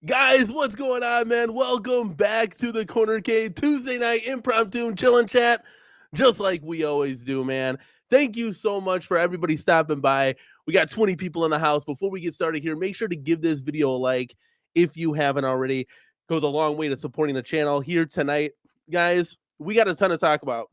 Guys, what's going on, man? Welcome back to the CornerCade Tuesday night impromptu chill and chat, just like we always do, man. Thank you so much for everybody stopping by. We got 20 people in the house. Before we get started here, make sure to give this video a like if you haven't already. It goes a long way to supporting the channel here tonight. Guys, we got a ton to talk about.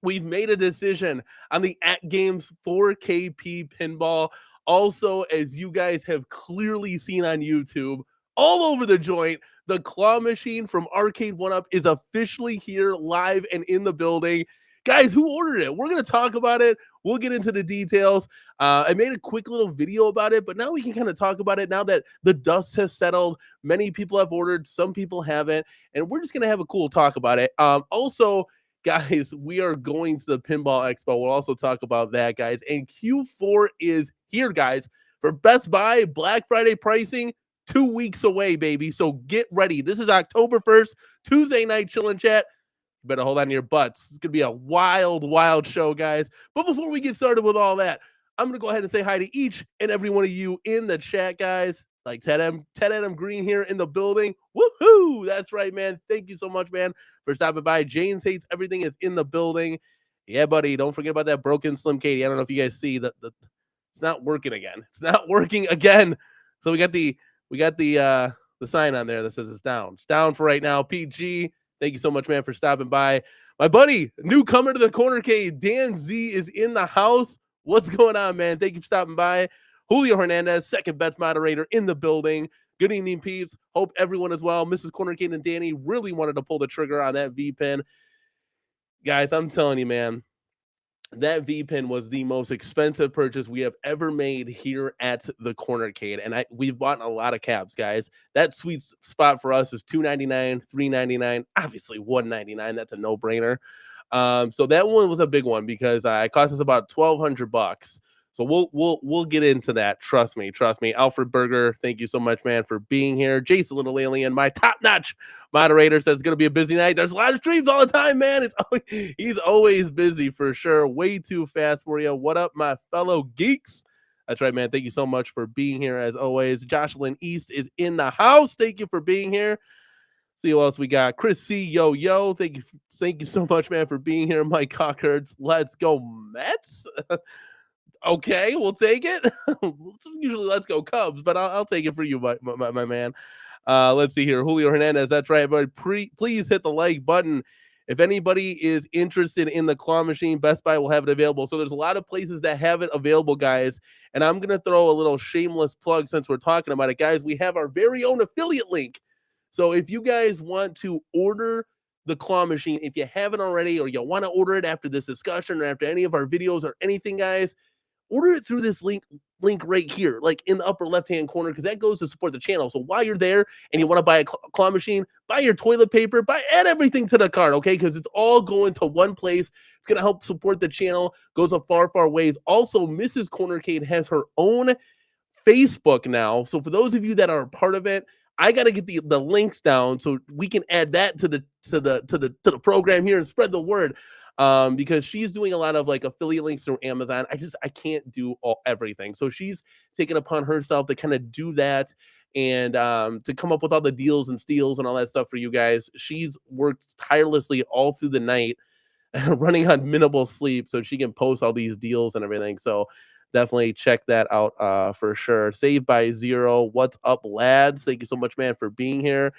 We've made a decision on the At Games 4KP pinball. Also, as you guys have clearly seen on YouTube, all over the joint, the claw machine from Arcade1Up is officially here live and in the building. Guys, who ordered it? We're going to talk about it. We'll get into the details. I made a quick little video about it, but now we can kind of talk about it now that the dust has settled. Many people have ordered, some people haven't, and we're just going to have a cool talk about it. Also, guys, we are going to the Pinball Expo. We'll also talk about that, guys. And Q4 is here, guys, for Best Buy Black Friday pricing. 2 weeks away, baby. So get ready. This is October 1st, Tuesday night chill and chat. You better hold on to your butts. It's going to be a wild, wild show, guys. But before we get started with all that, I'm going to go ahead and say hi to each and every one of you in the chat, guys. Like Ted Adam Green here in the building. Woohoo! That's right, man. Thank you so much, man, for stopping by. James Hates Everything is in the building. Yeah, buddy. Don't forget about that broken Slim Katie. I don't know if you guys see that it's not working again. It's not working again. So we got the sign on there that says it's down. It's down for right now. PG, thank you so much, man, for stopping by. My buddy, newcomer to the CornerCade, Dan Z is in the house. What's going on, man? Thank you for stopping by. Julio Hernandez, second bets moderator in the building. Good evening, peeps. Hope everyone is well. Mrs. CornerCade and Danny really wanted to pull the trigger on that V-pin. Guys, I'm telling you, man, that V-pin was the most expensive purchase we have ever made here at the CornerCade, and we've bought a lot of cabs, guys. That sweet spot for us is $299, $399, obviously $199. That's a no-brainer. So that one was a big one because it cost us about $1,200. So we'll get into that. Trust me. Alfred Berger, thank you so much, man, for being here. Jason Little Alien, my top-notch moderator, says it's gonna be a busy night. There's a lot of streams all the time, man. He's always busy for sure. Way too fast for you. What up, my fellow geeks? That's right, man. Thank you so much for being here as always. Jocelyn East is in the house. Thank you for being here. See who else we got. Chris C. Yo. Thank you so much, man, for being here. Mike Cockhurts. Let's go Mets. Okay, we'll take it. Usually let's go Cubs, but I'll take it for you, my man. Let's see here. Julio Hernandez. That's right, everybody. Please hit the like button. If anybody is interested in the claw machine, Best Buy will have it available. So there's a lot of places that have it available, guys. And I'm going to throw a little shameless plug since we're talking about it. Guys, we have our very own affiliate link. So if you guys want to order the claw machine, if you haven't already, or you want to order it after this discussion or after any of our videos or anything, guys, order it through this link right here, like in the upper left-hand corner, because that goes to support the channel. So while you're there and you want to buy a claw machine, buy your toilet paper, add everything to the cart, okay? Because it's all going to one place. It's going to help support the channel. Goes a far, far ways. Also, Mrs. CornerCade has her own Facebook now. So for those of you that are a part of it, I got to get the links down so we can add that to the program here and spread the word. Because she's doing a lot of like affiliate links through Amazon. I can't do everything. So she's taken upon herself to kind of do that and to come up with all the deals and steals and all that stuff for you guys. She's worked tirelessly all through the night, running on minimal sleep so she can post all these deals and everything. So definitely check that out for sure. Saved by Zero. What's up, lads? Thank you so much, man, for being here.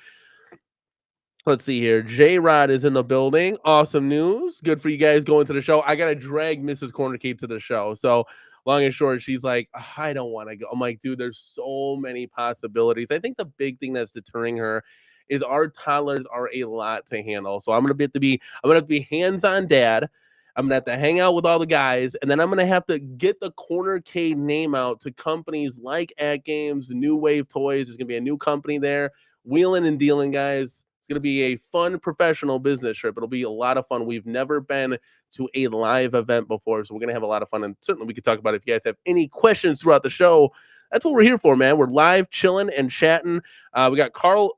Let's see here. J Rod is in the building. Awesome news. Good for you guys going to the show. I gotta drag Mrs. CornerCade to the show. So long and short, she's like, I don't want to go. I'm like, dude, there's so many possibilities. I think the big thing that's deterring her is our toddlers are a lot to handle. So I'm gonna have to be hands-on dad. I'm gonna have to hang out with all the guys, and then I'm gonna have to get the CornerCade name out to companies like At Games, New Wave Toys. There's gonna be a new company there, wheeling and dealing, guys. It's going to be a fun professional business trip. It'll be a lot of fun. We've never been to a live event before, so we're going to have a lot of fun. And certainly we could talk about it if you guys have any questions throughout the show. That's what we're here for, man. We're live, chilling, and chatting. We got Carlo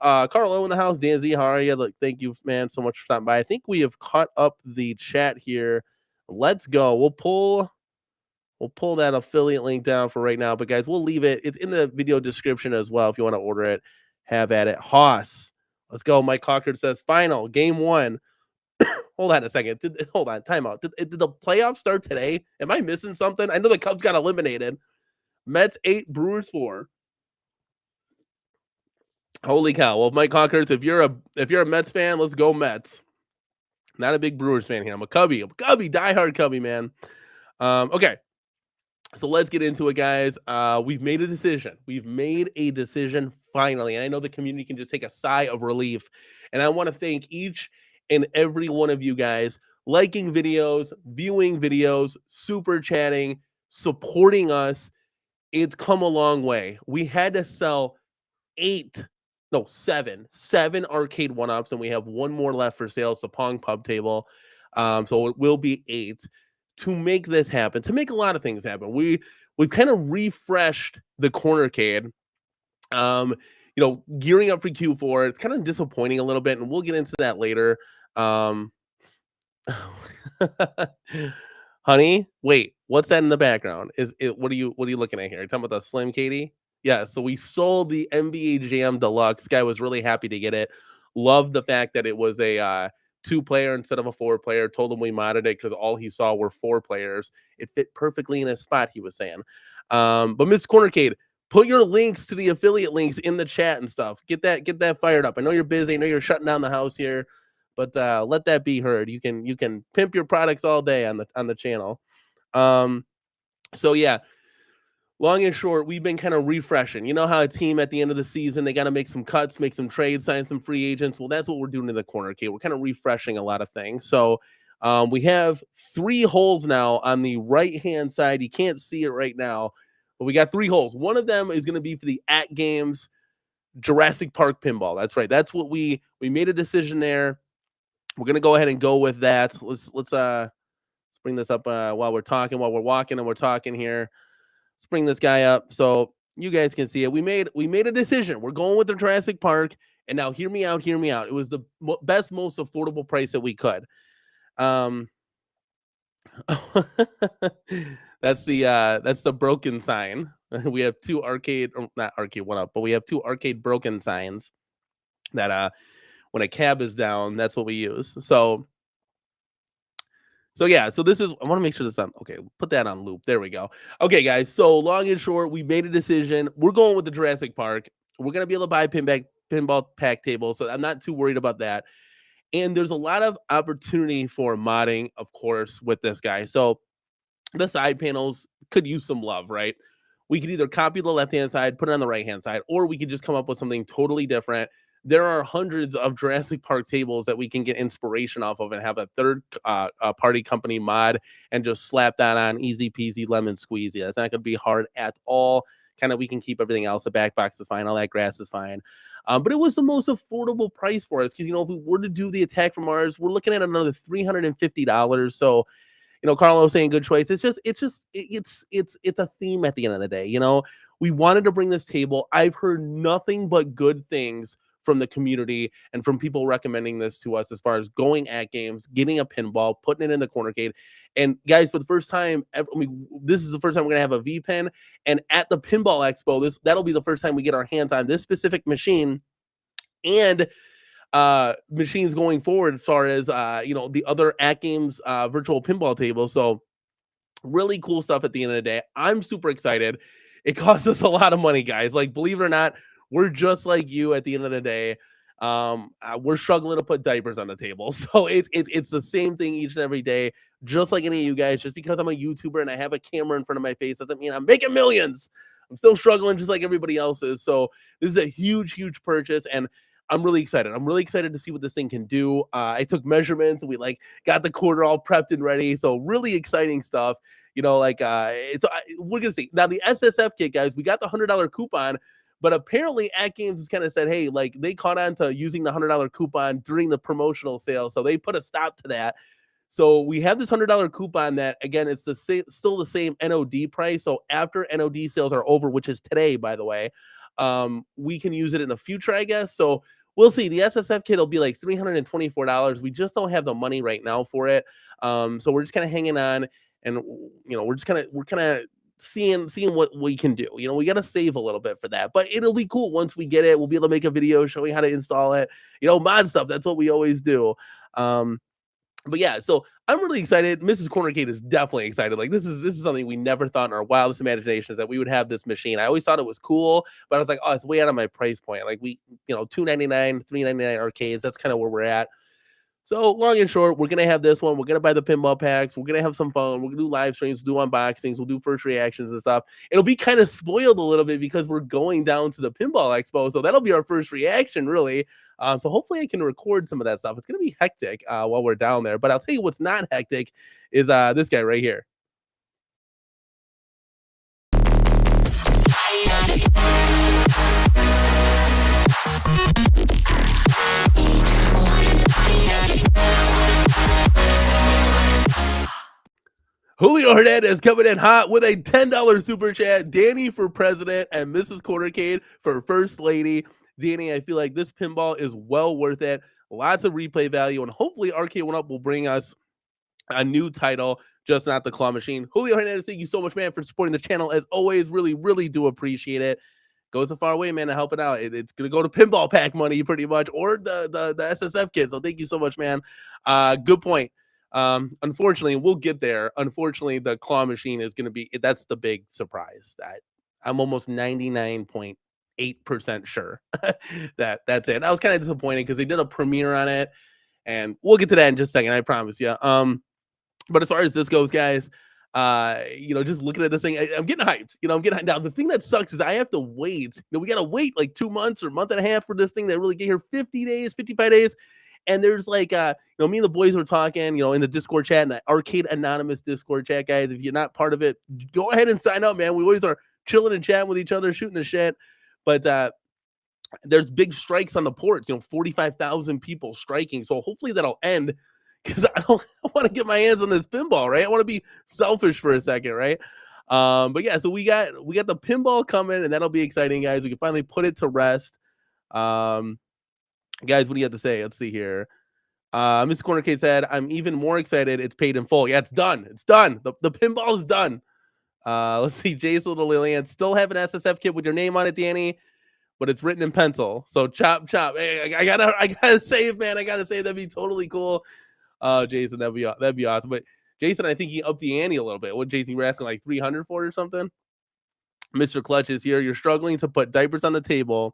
in the house. Dan Z, how are you? Look, thank you, man, so much for stopping by. I think we have caught up the chat here. Let's go. We'll pull that affiliate link down for right now. But, guys, we'll leave it. It's in the video description as well if you want to order it. Have at it. Haas. Let's go. Mike Cochran says, final, game 1. Hold on a second. Hold on. Timeout. Did the playoffs start today? Am I missing something? I know the Cubs got eliminated. Mets 8, Brewers 4. Holy cow. Well, Mike Cochran, if you're a Mets fan, let's go Mets. Not a big Brewers fan here. I'm a Cubby. Diehard Cubby, man. Okay. So let's get into it, guys. We've made a decision. Finally. And I know the community can just take a sigh of relief. And I want to thank each and every one of you guys liking videos, viewing videos, super chatting, supporting us. It's come a long way. We had to sell 7 arcade one-ups, and we have one more left for sale. It's a Pong Pub table. So it will be 8. To make this happen, to make a lot of things happen, we've kind of refreshed the CornerCade. Gearing up for Q4. It's kind of disappointing a little bit, and we'll get into that later. Honey, wait, what's that in the background? What are you looking at here? Are you talking about the Slim Katie? Yeah, so we sold the NBA Jam Deluxe. Guy was really happy to get it. Loved the fact that it was a 2-player instead of a 4-player. Told him we modded it because all he saw were 4 players. It fit perfectly in his spot, he was saying. But Mr. CornerCade, put your links to the affiliate links in the chat and stuff. Get that fired up. I know you're busy. I know you're shutting down the house here, but let that be heard. You can pimp your products all day on the channel. So yeah. Long and short, we've been kind of refreshing. You know how a team at the end of the season, they got to make some cuts, make some trades, sign some free agents. Well, that's what we're doing in the CornerCade. We're kind of refreshing a lot of things. So we have 3 holes now on the right-hand side. You can't see it right now, but we got 3 holes. One of them is going to be for the At Games Jurassic Park pinball. That's right. That's what we made a decision there. We're going to go ahead and go with that. Let's bring this up while we're walking and we're talking here. Let's bring this guy up so you guys can see it. We made a decision. We're going with the Jurassic Park, and now hear me out. It was the best, most affordable price that we could. That's the broken sign. We have 2 arcade, or not arcade one up, but we have 2 arcade broken signs that when a cab is down, that's what we use. So yeah, so this is, I want to make sure this on, okay, put that on loop. There we go. Okay, guys, so long and short, we made a decision. We're going with the Jurassic Park. We're going to be able to buy pinball pack tables, so I'm not too worried about that. And there's a lot of opportunity for modding, of course, with this guy. So the side panels could use some love, right? We could either copy the left-hand side, put it on the right-hand side, or we could just come up with something totally different. There are hundreds of Jurassic Park tables that we can get inspiration off of and have a third party company mod and just slap that on, easy peasy lemon squeezy. That's not going to be hard at all. Kind of, we can keep everything else. The back box is fine. All that grass is fine. But it was the most affordable price for us because, if we were to do the Attack from Mars, we're looking at another $350. So, Carlos saying good choice. It's a theme at the end of the day. We wanted to bring this table. I've heard nothing but good things from the community and from people recommending this to us as far as going at games, getting a pinball, putting it in the cornercade. And guys, for the first time ever, I mean, this is the first time we're gonna have a V pin. And at the Pinball Expo, that'll be the first time we get our hands on this specific machine and machines going forward as far as the other at games virtual pinball tables. So really cool stuff at the end of the day. I'm super excited. It costs us a lot of money, guys. Like, believe it or not, we're just like you at the end of the day. We're struggling to put diapers on the table. So it's the same thing each and every day, just like any of you guys. Just because I'm a YouTuber and I have a camera in front of my face doesn't mean I'm making millions. I'm still struggling just like everybody else is. So this is a huge, huge purchase, and I'm really excited. I'm really excited to see what this thing can do. I took measurements. We got the quarter all prepped and ready. So really exciting stuff. We're gonna see now the SSF kit, guys. We got the $100 coupon, but apparently At Games has kind of said, hey, like they caught on to using the $100 coupon during the promotional sale, so they put a stop to that. So we have this $100 coupon that, again, it's still the same NOD price. So after NOD sales are over, which is today, by the way, we can use it in the future, I guess. So we'll see. The SSF kit will be like $324. We just don't have the money right now for it. So we're just kind of hanging on, and we're kind of seeing what we can do. We got to save a little bit for that, but it'll be cool once we get it. We'll be able to make a video showing how to install it. Mod stuff. That's what we always do. But yeah, so I'm really excited. Mrs. CornerCade is definitely excited. Like, this is something we never thought in our wildest imaginations that we would have this machine. I always thought it was cool, but I was like, oh, it's way out of my price point. Like, $299, $399 arcades. That's kind of where we're at. So long and short, we're gonna have this one. We're gonna buy the pinball packs. We're gonna have some fun. We're gonna do live streams, do unboxings. We'll do first reactions and stuff. It'll be kind of spoiled a little bit because we're going down to the Pinball Expo, so that'll be our first reaction, really. So hopefully I can record some of that stuff. It's gonna be hectic while we're down there. But I'll tell you what's not hectic is this guy right here. Julio Hernandez coming in hot with a $10 super chat. Danny for president and Mrs. CornerCade for first lady. Danny, I feel like this pinball is well worth it. Lots of replay value, and hopefully Arcade1Up will bring us a new title, just not the claw machine. Julio Hernandez, thank you so much, man, for supporting the channel. As always, really, really do appreciate it. Goes a far way, man, to help it out. It's going to go to pinball pack money pretty much, or the SSF kit. So thank you so much, man. Good point. Unfortunately, we'll get there. Unfortunately, the claw machine is going to be, that's the big surprise. That I'm almost 99.8% sure that that's it. I was kind of disappointed because they did a premiere on it, and we'll get to that in just a second, I promise you. But as far as this goes, guys, just looking at this thing, I'm getting hyped. I'm getting hyped. Now, the thing that sucks is I have to wait. We got to wait like 2 months or a month and a half for this thing to really get here. 50 days, 55 days. And there's like, me and the boys were talking, in the Discord chat, and the Arcade Anonymous Discord chat, guys. If you're not part of it, go ahead and sign up, man. We always are chilling and chatting with each other, shooting the shit. But there's big strikes on the ports, 45,000 people striking. So hopefully that'll end, because I want to get my hands on this pinball, right? I want to be selfish for a second, right? But yeah, so we got the pinball coming, and that'll be exciting, guys. We can finally put it to rest. Guys, what do you have to say? Let's see here. Mr. CornerCade said, I'm even more excited. It's paid in full. Yeah, it's done. It's done. The pinball is done. Let's see. Jason Little Lillian, still have an SSF kit with your name on it, Danny, but it's written in pencil. So chop. Hey, I gotta save, man. I gotta save. That'd be totally cool. Jason, that'd be awesome. But Jason, I think he upped the ante a little bit. What, Jason, you were asking like 300 for it or something? Mr. Clutch is here. You're struggling to put diapers on the table.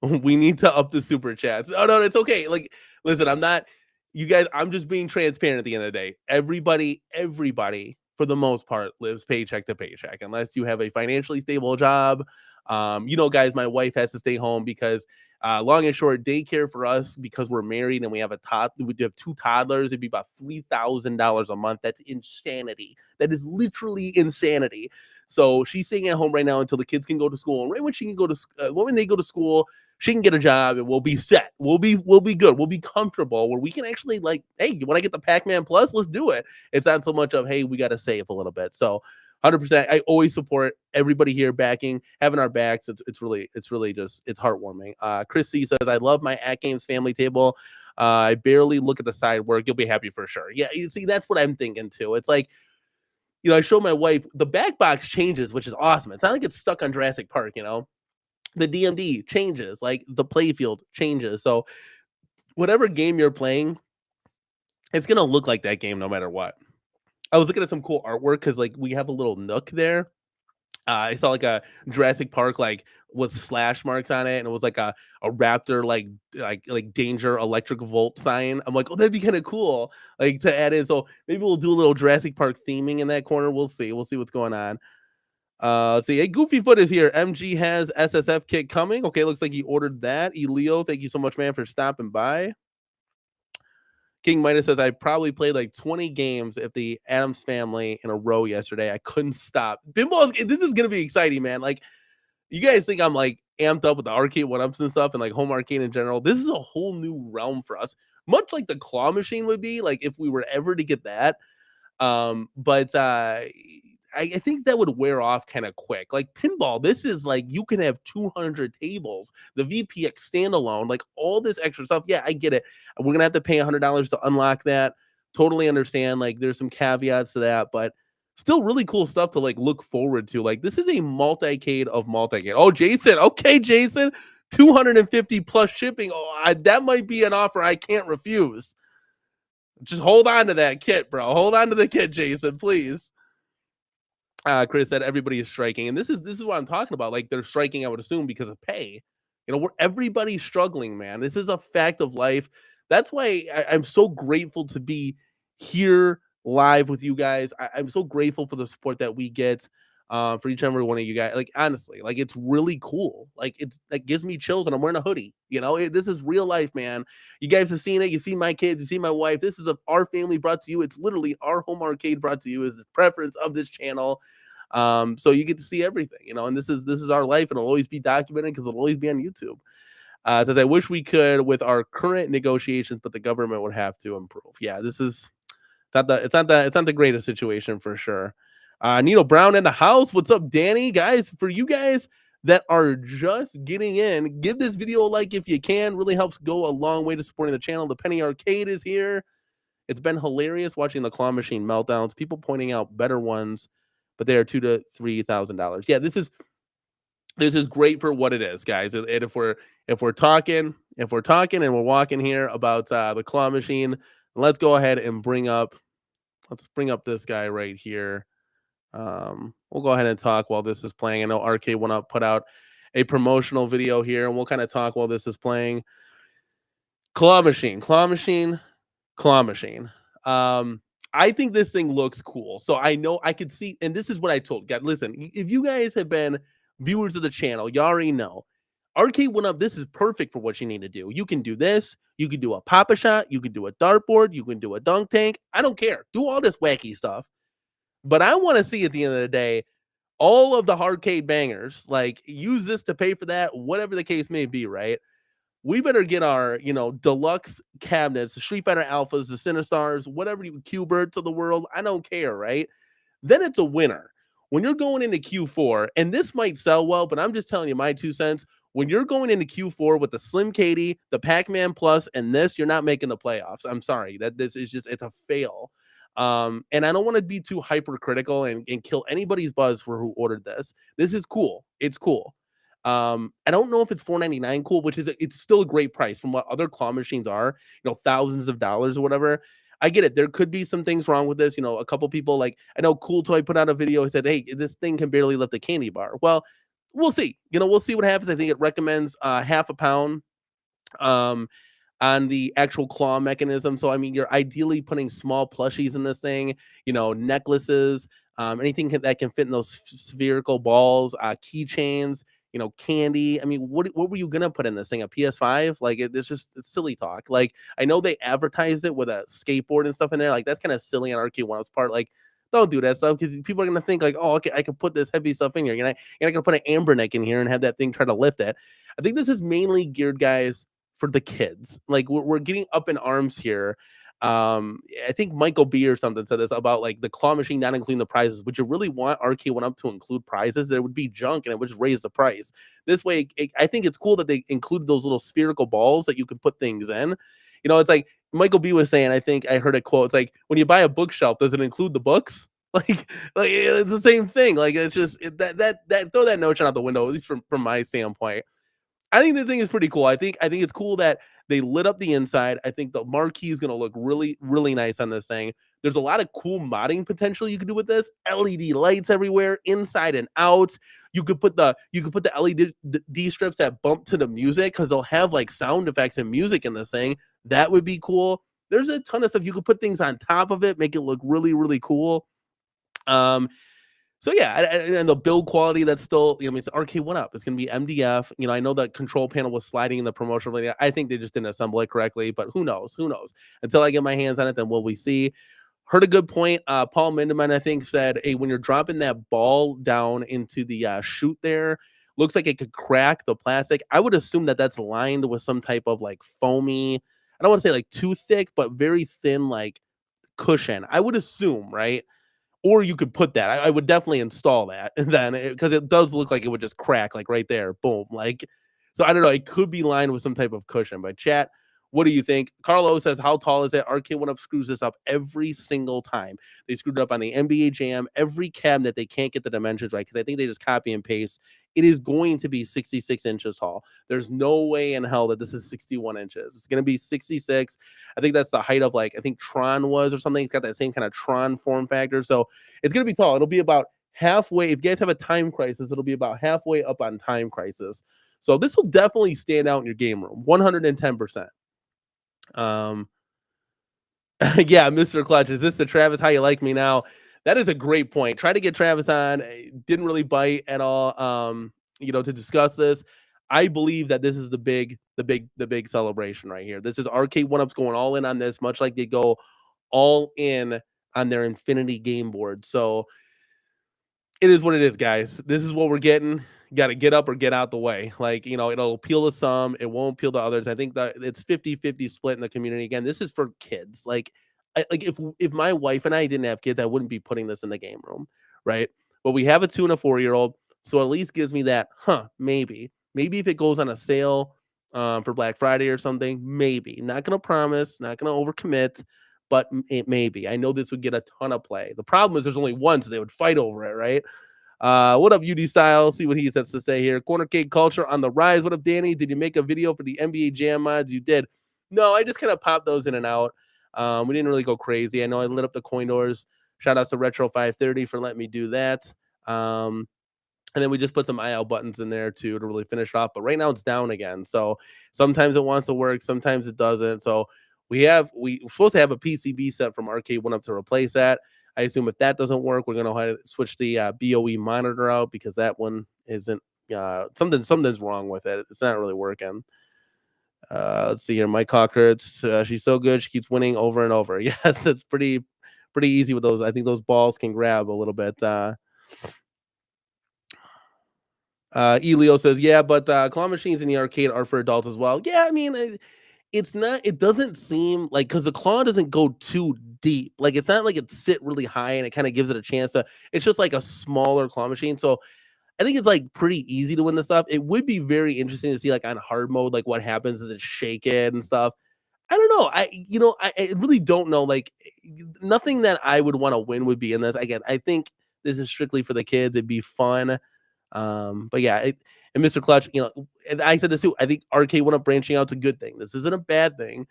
We need to up the super chats. Oh, no, it's okay. Like, listen, you guys, I'm just being transparent at the end of the day. Everybody, for the most part, lives paycheck to paycheck, unless you have a financially stable job. Guys, my wife has to stay home because, long and short, daycare for us, because we're married and we have we have 2 toddlers, it'd be about $3,000 a month. That's insanity. That is literally insanity. So she's staying at home right now until the kids can go to school. And right when she can go to, when they go to school, she can get a job and we'll be set. We'll be good. We'll be comfortable where we can actually, like, hey, when I get the Pac-Man Plus, let's do it. It's not so much of, hey, we got to save a little bit. So 100%. I always support everybody here backing, having our backs. It's really just it's heartwarming. Chris C says, I love my At Games family table. I barely look at the side work. You'll be happy for sure. Yeah, you see, that's what I'm thinking too. It's like, I show my wife the back box changes, which is awesome. It's not like it's stuck on Jurassic Park. The DMD changes, like the playfield changes. So whatever game you're playing, it's gonna look like that game no matter what. I was looking at some cool artwork because like we have a little nook there. I saw like a Jurassic Park like with slash marks on it, and it was like a raptor like danger electric volt sign. I'm like, oh, that'd be kind of cool, like to add in. So maybe we'll do a little Jurassic Park theming in that corner. We'll see. We'll see what's going on. Let's see. Hey, Goofy Foot is here. MG has SSF kit coming. Okay, looks like he ordered that. Elio, thank you so much, man, for stopping by. King Midas says, I probably played like 20 games if the Adams family in a row yesterday. I couldn't stop. Pinball, this is going to be exciting, man. Like, you guys think I'm like amped up with the arcade one-ups and stuff and like home arcade in general. This is a whole new realm for us. Much like the claw machine would be, like if we were ever to get that. But I think that would wear off kind of quick. Like pinball, this is like you can have 200 tables, the VPX standalone, like all this extra stuff. Yeah, I get it. We're gonna have to pay $100 to unlock that. Totally understand. Like there's some caveats to that, but still really cool stuff to like look forward to. Like this is a multi-cade of multi-cade. Oh, Jason. Okay, Jason. 250 plus shipping. Oh, that might be an offer I can't refuse. Just hold on to that kit, bro. Hold on to the kit, Jason, please. Chris said everybody is striking, and this is what I'm talking about. Like they're striking, I would assume, because of pay. Where everybody's struggling, man. This is a fact of life. That's why I'm so grateful to be here live with you guys. I'm so grateful for the support that we get for each and every one of you guys. Like honestly, like it's really cool. Like it's like gives me chills, and I'm wearing a hoodie. This is real life, man. You guys have seen it. You see my kids. You see my wife. This is our family brought to you. It's literally our home arcade brought to you. Is the preference of this channel. So you get to see everything, and this is our life, and it'll always be documented because it'll always be on YouTube. Says I wish we could with our current negotiations, but the government would have to improve. Yeah, this is it's not the greatest situation for sure. Nino Brown in the house. What's up, Danny? Guys, for you guys that are just getting in, give this video a like if you can. Really helps go a long way to supporting the channel. The Penny Arcade is here. It's been hilarious watching the claw machine meltdowns. People pointing out better ones, but they are $2,000 to $3,000. Yeah, this is great for what it is, guys. And if we're talking and we're walking here about the claw machine, let's go ahead and bring up this guy right here. We'll go ahead and talk while this is playing. I know Arcade One Up put out a promotional video here, and we'll kind of talk while this is playing. Claw machine. I think this thing looks cool. So I know I could see, and this is what I told guys. Listen, if you guys have been viewers of the channel, you already know. Arcade One Up, this is perfect for what you need to do. You can do this. You can do a Pop-A-Shot. You can do a dartboard. You can do a dunk tank. I don't care. Do all this wacky stuff. But I want to see at the end of the day, all of the arcade bangers, like use this to pay for that, whatever the case may be, right? We better get our, deluxe cabinets, the Street Fighter Alphas, the Cinestars, whatever Q-Birds of the world. I don't care, right? Then it's a winner. When you're going into Q4, and this might sell well, but I'm just telling you my 2 cents. When you're going into Q4 with the Slim Katie, the Pac-Man Plus, and this, you're not making the playoffs. I'm sorry. This is just, it's a fail. And I don't want to be too hypercritical and kill anybody's buzz for who ordered this. This is cool. It's cool. I don't know if it's $499 cool, which is it's still a great price from what other claw machines are, thousands of dollars or whatever. I get it. There could be some things wrong with this. A couple people, like I know Cool Toy put out a video. He said, hey, this thing can barely lift a candy bar. Well, we'll see. We'll see what happens. I think it recommends half a pound on the actual claw mechanism. So, I mean, you're ideally putting small plushies in this thing, necklaces, anything that can fit in those spherical balls, keychains, candy. I mean, what were you gonna put in this thing? A PS5? Like it's silly talk. Like I know they advertised it with a skateboard and stuff in there. Like that's kind of silly on Arcade One's part. Like don't do that stuff because people are gonna think like, oh, okay, I can put this heavy stuff in here. You're not gonna put an amber neck in here and have that thing try to lift it. I think this is mainly geared, guys, for the kids. Like we're getting up in arms here. I think Michael B or something said this about like the claw machine not including the prizes. Would you really want Arcade One Up to include prizes? It would be junk and it would just raise the price. This way, I think it's cool that they included those little spherical balls that you can put things in. It's like Michael B was saying. I think I heard a quote. It's like when you buy a bookshelf, does it include the books? Like it's the same thing. Like it's just that throw that notion out the window. At least from my standpoint. I think the thing is pretty cool. I think it's cool that they lit up the inside. I think the marquee is going to look really really nice on this thing. There's a lot of cool modding potential you can do with this. LED lights everywhere, inside and out. You could put the LED strips that bump to the music because they'll have like sound effects and music in this thing. That would be cool. There's a ton of stuff you could put things on top of it, make it look really really cool. Um, so yeah, and the build quality that's still, it's Arcade One Up. It's gonna be MDF. I know that control panel was sliding in the promotional video. I think they just didn't assemble it correctly, but who knows? Who knows? Until I get my hands on it, then will we see? Heard a good point. Paul Mindeman, I think, said, "Hey, when you're dropping that ball down into the chute there, looks like it could crack the plastic." I would assume that that's lined with some type of like foamy. I don't want to say like too thick, but very thin like cushion. I would assume, right? Or you could put that. I would definitely install that, and then because it does look like it would just crack like right there, boom. Like, so I don't know. It could be lined with some type of cushion. But chat, what do you think? Carlo says, "How tall is it?" Arcade One Up screws this up every single time. They screwed it up on the NBA Jam. Every cabinet they can't get the dimensions right because I think they just copy and paste. It is going to be 66 inches tall. There's no way in hell that this is 61 inches. It's going to be 66. I think that's the height of like I think Tron was or something. It's got that same kind of Tron form factor. So it's going to be tall. It'll be about halfway. If you guys have a Time Crisis, it'll be about halfway up on Time Crisis. So this will definitely stand out in your game room, 110%. Um, yeah, Mr. Clutch, is this the Travis? How you like me now? That is a great point. Try to get Travis on. Didn't really bite at all. To discuss this. I believe that this is the big celebration right here. This is Arcade One Ups going all in on this, much like they go all in on their Infinity game board. So it is what it is, guys. This is what we're getting. Got to get up or get out the way. Like, it'll appeal to some, it won't appeal to others. I think that it's 50-50 split in the community. Again, this is for kids. Like, if my wife and I didn't have kids, I wouldn't be putting this in the game room, right? But we have a 2 and a 4-year-old, so at least gives me that, maybe. Maybe if it goes on a sale for Black Friday or something, maybe. Not going to promise, not going to overcommit, but it may be. I know this would get a ton of play. The problem is there's only one, so they would fight over it, right? What up, UD Style? See what he has to say here. CornerCade culture on the rise. What up, Danny? Did you make a video for the NBA Jam mods? You did. No, I just kind of popped those in and out. We didn't really go crazy. I know I lit up the coin doors. Shout outs to Retro 530 for letting me do that. And then we just put some IL buttons in there too to really finish off. But right now it's down again. So sometimes it wants to work, sometimes it doesn't. So we're supposed to have a PCB set from Arcade One Up to replace that. I assume if that doesn't work, we're gonna switch the BOE monitor out because that one isn't something's wrong with it. It's not really working. Let's see here. Mike Hawkerts, she's so good, she keeps winning over and over. Yes, it's pretty easy with those. I think those balls can grab a little bit. Elio says, yeah, but claw machines in the arcade are for adults as well. Yeah, I mean, it's not, it doesn't seem like, because the claw doesn't go too deep. Like, it's not like it sit really high and it kind of gives it a chance to, it's just like a smaller claw machine. So I think it's like pretty easy to win the stuff. It would be very interesting to see like on hard mode, like what happens as it shake it and stuff. I don't know. I really don't know. Like nothing that I would want to win would be in this. Again, I think this is strictly for the kids. It'd be fun. But yeah, and Mr. Clutch, and I said this too. I think Arcade One Up branching out is a good thing. This isn't a bad thing,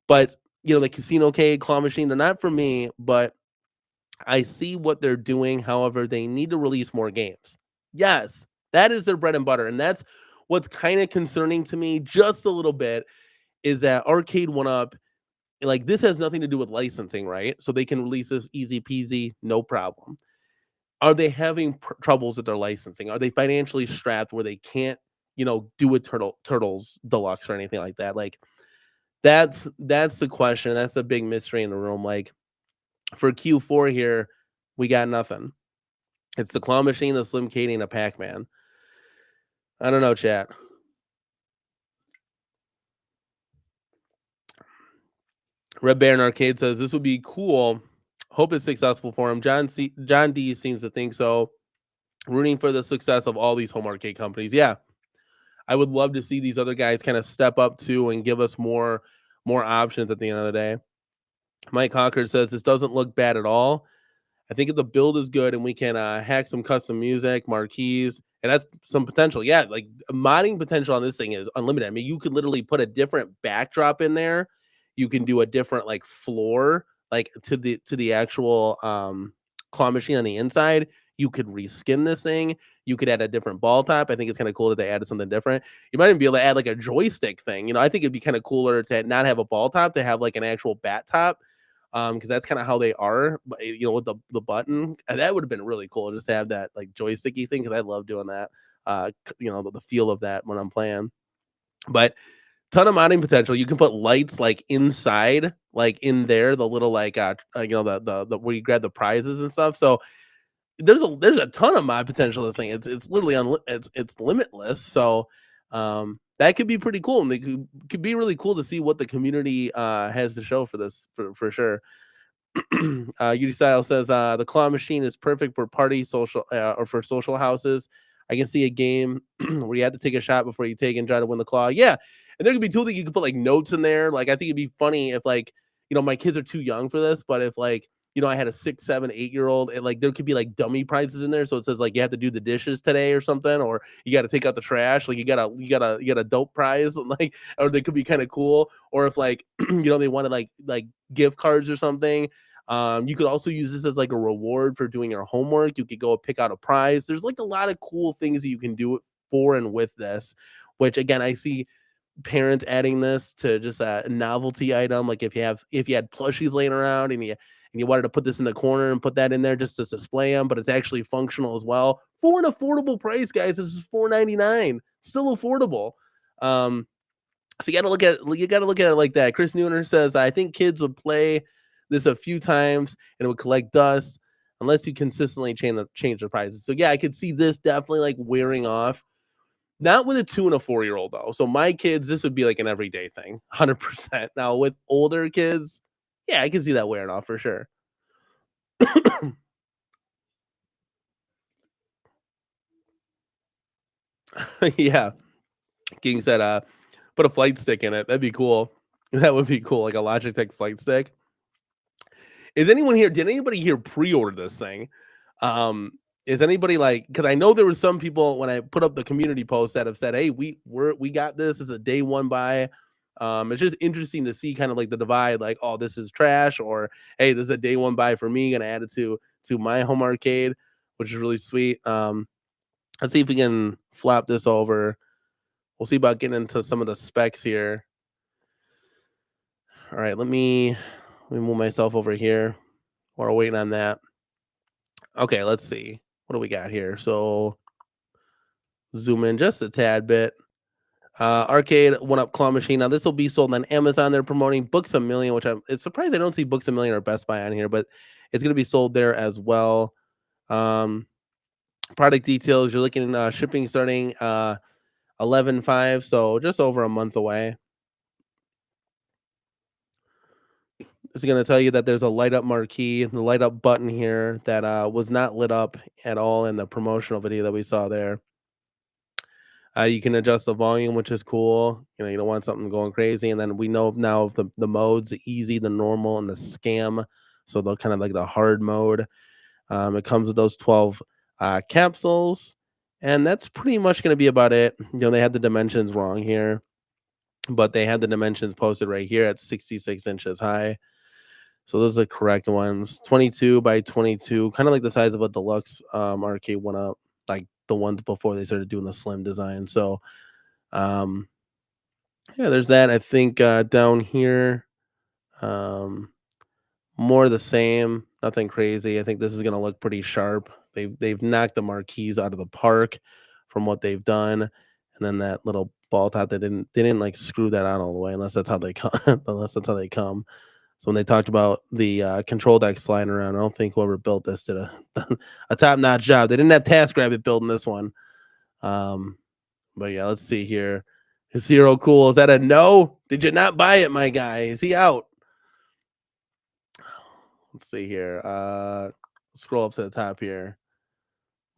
but the Casino Cade, Claw Machine, they're not for me. But I see what they're doing. However, they need to release more games. Yes, that is their bread and butter, and that's what's kind of concerning to me just a little bit. Is that Arcade One Up? Like this has nothing to do with licensing, right? So they can release this easy peasy, no problem. Are they having troubles with their licensing? Are they financially strapped where they can't, do a Turtles Deluxe or anything like that? Like that's the question. That's the big mystery in the room. Like for Q4 here, we got nothing. It's the Claw Machine, the Slim Katie, and a Pac-Man. I don't know, chat. Red Baron Arcade says this would be cool. Hope it's successful for him. John D seems to think so. Rooting for the success of all these home arcade companies. Yeah, I would love to see these other guys kind of step up too and give us more options at the end of the day. Mike Concord says this doesn't look bad at all. I think if the build is good and we can hack some custom music, marquees, and that's some potential. Yeah, like modding potential on this thing is unlimited. I mean, you could literally put a different backdrop in there. You can do a different like floor, like to the actual claw machine on the inside. You could reskin this thing. You could add a different ball top. I think it's kind of cool that they added something different. You might even be able to add like a joystick thing. I think it'd be kind of cooler to not have a ball top, to have like an actual bat top, because that's kind of how they are, with the button. And that would have been really cool just to have that like joysticky thing, because I love doing that. The feel of that when I'm playing. But ton of modding potential. You can put lights like inside, like in there, the little like the where you grab the prizes and stuff. So there's a ton of mod potential. This thing, it's literally it's limitless. So that could be pretty cool, and they could be really cool to see what the community has to show for this, for sure. UD Style says the claw machine is perfect for party social or for social houses. I can see a game where you have to take a shot before you take and try to win the claw. Yeah, and there could be tools that you could put like notes in there. Like I think it'd be funny if like my kids are too young for this, but if like I had a 6, 7, 8 year old, and like there could be like dummy prizes in there. So it says like you have to do the dishes today or something, or you got to take out the trash. Like you got a dope prize, and like, or they could be kind of cool. Or if like they wanted like gift cards or something. You could also use this as like a reward for doing your homework. You could go pick out a prize. There's like a lot of cool things that you can do for and with this, which again, I see parents adding this to just a novelty item. Like if you had plushies laying around and you wanted to put this in the corner and put that in there just to display them, but it's actually functional as well for an affordable price, guys. This is $4.99, still affordable. So you got to look at it like that. Chris Nooner says, I think kids would play this a few times and it would collect dust unless you consistently change the prices. So yeah, I could see this definitely like wearing off. Not with a 2 and a 4-year-old though. So my kids, this would be like an everyday thing, 100%. Now with older kids, yeah, I can see that wearing off for sure. Yeah, King said, put a flight stick in it. That'd be cool. That would be cool, like a Logitech flight stick. Did anybody here pre-order this thing? Um, is anybody like, because I know there was some people when I put up the community post that have said, hey, we got this. It's a day one buy. It's just interesting to see kind of like the divide, like, oh, this is trash, or hey, this is a day one buy for me, gonna add it to my home arcade, which is really sweet. Let's see if we can flap this over. We'll see about getting into some of the specs here. All right, let me move myself over here while we're waiting on that. Okay, let's see. What do we got here? So zoom in just a tad bit. Arcade One Up Claw Machine. Now this will be sold on Amazon. They're promoting Books a Million, which it's surprised I don't see Books a Million or Best Buy on here, but it's going to be sold there as well. Um, Product details. You're looking at shipping starting 11/5, so just over a month away. It's going to tell you that there's a light up marquee, the light up button here that was not lit up at all in the promotional video that we saw there. You can adjust the volume, which is cool. You don't want something going crazy. And then we know now the modes: the easy, the normal, and the scam. So they'll kind of like the hard mode. It comes with those 12 capsules, and that's pretty much going to be about it. They had the dimensions wrong here, but they had the dimensions posted right here at 66 inches high. So those are the correct ones. 22 by 22, kind of like the size of a deluxe arcade one up, like the ones before they started doing the slim design. So um yeah, there's that. I think down here, um more of the same, nothing crazy. I think this is gonna look pretty sharp. They've knocked the marquees out of the park from what they've done. And then that little ball top, they didn't like screw that out all the way, unless that's how they come. Unless that's how they come. So when they talked about the control deck sliding around, I don't think whoever built this did a top notch job. They didn't have TaskRabbit building this one. Um, but yeah, let's see here. Is Zero cool? Is that a no? Did you not buy it, my guy? Is he out? Let's see here. Scroll up to the top here.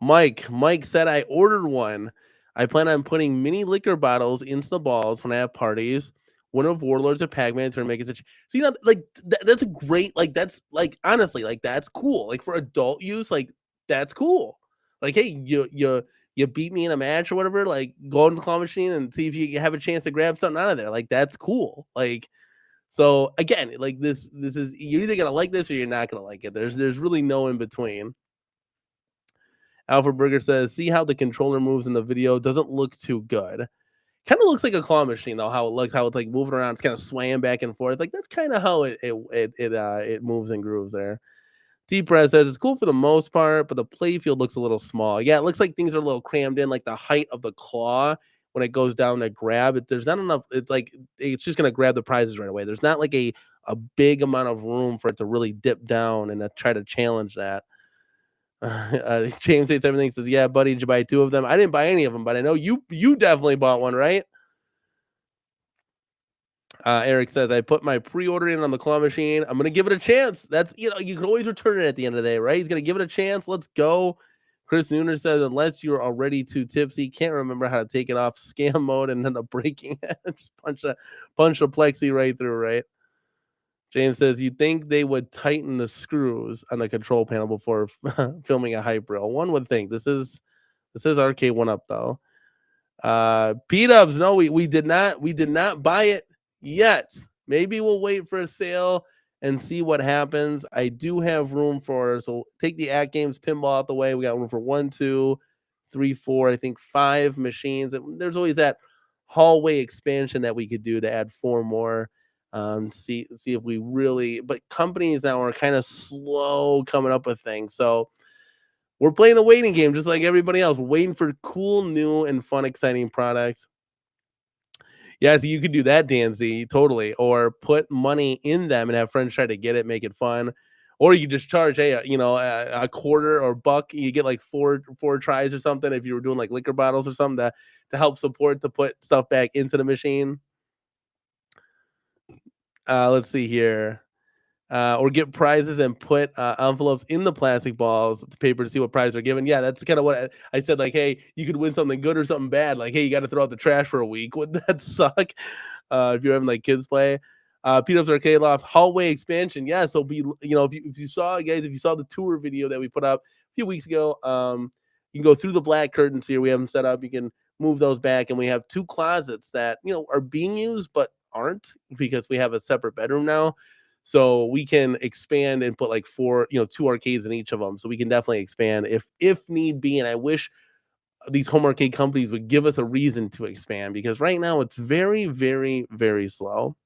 Mike said I ordered one. I plan on putting mini liquor bottles into the balls when I have parties. One of Warlords or Pac-Man's gonna make it such. See, like that's a great, like that's like honestly, like that's cool. Like for adult use, like that's cool. Like, hey, you beat me in a match or whatever. Like, go in the claw machine and see if you have a chance to grab something out of there. Like, that's cool. Like, so again, like this is, you're either gonna like this or you're not gonna like it. There's really no in between. Alfred Burger says, see how the controller moves in the video? Doesn't look too good. Kind of looks like a claw machine though, how it looks, how it's like moving around, it's kind of swaying back and forth. Like that's kind of how it moves and grooves there. T Press says it's cool for the most part, but the playfield looks a little small. Yeah, it looks like things are a little crammed in, like the height of the claw when it goes down to grab it. There's not enough. It's like it's just gonna grab the prizes right away. There's not like a big amount of room for it to really dip down and try to challenge that. James hates everything. Says, "Yeah, buddy, did you buy two of them? I didn't buy any of them, but I know you definitely bought one, right?" Eric says, "I put my pre-order in on the claw machine. I'm gonna give it a chance. That's you can always return it at the end of the day, right? He's gonna give it a chance. Let's go." Chris Nooner says, "Unless you're already too tipsy, can't remember how to take it off scam mode and end up breaking it. Just punch a plexi right through, right?" James says, "You think they would tighten the screws on the control panel before filming a hype reel? One would think. This is Arcade One Up though." P Dubs, no, we did not buy it yet. Maybe we'll wait for a sale and see what happens. I do have room for, so take the At Games pinball out the way. We got room for 1, 2, 3, 4, I think 5 machines. And there's always that hallway expansion that we could do to add 4 more. See if we really, but companies now are kind of slow coming up with things. So we're playing the waiting game just like everybody else. We're waiting for cool, new, and fun, exciting products. Yeah, so you could do that, Danzy, totally. Or put money in them and have friends try to get it, make it fun. Or you just charge, hey, a quarter or buck. You get like four tries or something if you were doing like liquor bottles or something to help support to put stuff back into the machine. Let's see here. Or get prizes and put envelopes in the plastic balls to paper to see what prize they're given. Yeah, that's kind of what I said. Like, hey, you could win something good or something bad. Like, hey, you got to throw out the trash for a week. Wouldn't that suck? If you're having like kids play. Peter's Arcade Loft hallway expansion. Yeah, so if you saw, guys, if you saw the tour video that we put up a few weeks ago, you can go through the black curtains here. We have them set up. You can move those back, and we have 2 closets that are being used but aren't because we have a separate bedroom now. So we can expand and put like 4, 2 arcades in each of them. So we can definitely expand if need be. And I wish these home arcade companies would give us a reason to expand because right now it's very, very, very slow.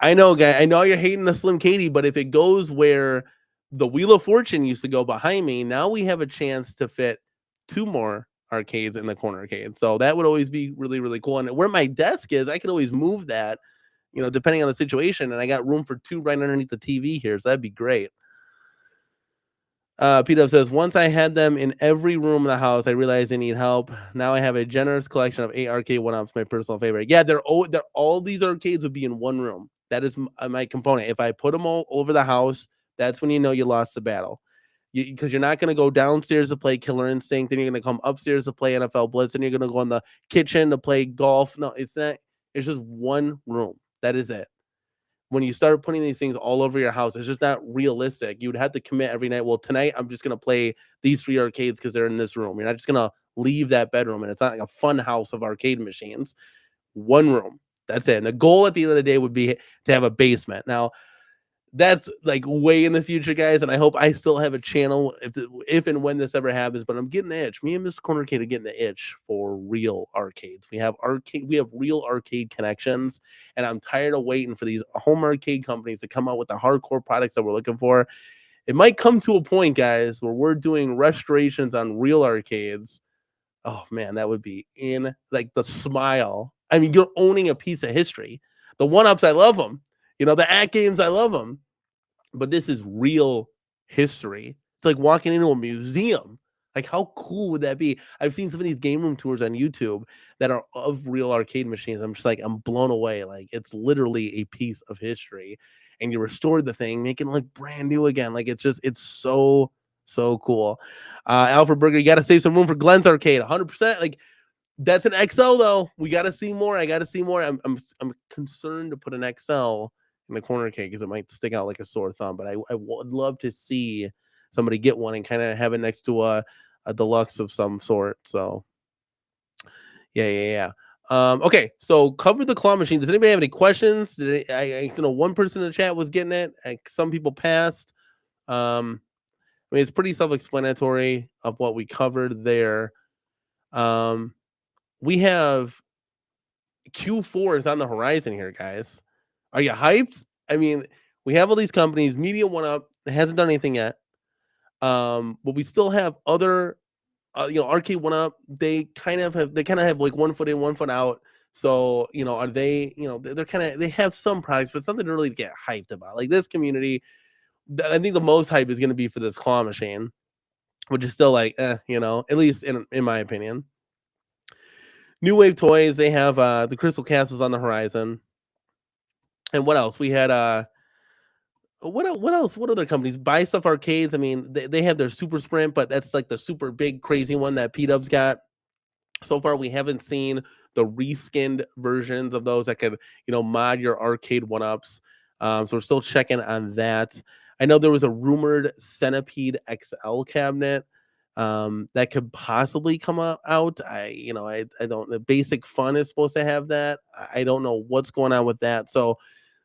I know, guy. I know you're hating the Slim Katie, but if it goes where the Wheel of Fortune used to go behind me, now we have a chance to fit 2 more arcades in the CornerCade. So that would always be really, really cool. And where my desk is, I could always move that, depending on the situation. And I got room for 2 right underneath the TV here. So that'd be great. P-Dub says, once I had them in every room in the house, I realized they need help. Now I have a generous collection of 8 arcade one-ups, my personal favorite. Yeah, all these arcades would be in one room. That is my component. If I put them all over the house, that's when you know you lost the battle. Because you're not going to go downstairs to play Killer Instinct, then you're going to come upstairs to play NFL Blitz, and you're going to go in the kitchen to play golf. No, it's not. It's just one room. That is it. When you start putting these things all over your house, it's just not realistic. You would have to commit every night. Well, tonight I'm just going to play these 3 arcades because they're in this room. You're not just going to leave that bedroom, and it's not like a fun house of arcade machines. One room. That's it. And the goal at the end of the day would be to have a basement. Now, that's like way in the future, guys, and I hope I still have a channel if and when this ever happens. But I'm getting the itch. Me and Mr. CornerCade are getting the itch for real arcades. We have real arcade connections, and I'm tired of waiting for these home arcade companies to come out with the hardcore products that we're looking for. It might come to a point, guys, where we're doing restorations on real arcades. Oh man, that would be in like the smile. I mean, you're owning a piece of history. The one-ups, I love them. The At Games, I love them. But this is real history. It's like walking into a museum Like, how cool would that be? I've seen some of these game room tours on YouTube that are of real arcade machines. I'm just like, I'm blown away. Like, it's literally a piece of history. And you restored the thing, making it look brand new again. Like, it's so, so cool. Alfred Burger, you got to save some room for Glenn's Arcade. 100%. Like, that's an XL though. We got to see more. I got to see more. I'm concerned to put an XL in the corner cake because it might stick out like a sore thumb. But I would love to see somebody get one and kind of have it next to a deluxe of some sort. So yeah. Okay, so cover the claw machine. Does anybody have any questions? One person in the chat was getting it. Some people passed. I mean, it's pretty self-explanatory of what we covered there. We have Q4 is on the horizon here, guys. Are you hyped? I mean, we have all these companies. Media One Up hasn't done anything yet. But we still have other, Arcade One Up. They kind of have like 1 foot in, 1 foot out. So, are they, they're they have some products, but something to really get hyped about. Like this community, I think the most hype is going to be for this claw machine, which is still like, at least in my opinion. New Wave Toys, they have the Crystal Castles on the horizon. And what else? We had what else? What other companies? Buy Stuff Arcades. I mean, they have their Super Sprint, but that's like the super big crazy one that P Dub's got. So far, we haven't seen the reskinned versions of those that could, mod your arcade one ups. So we're still checking on that. I know there was a rumored Centipede XL cabinet that could possibly come out. I don't. The Basic Fun is supposed to have that. I don't know what's going on with that. So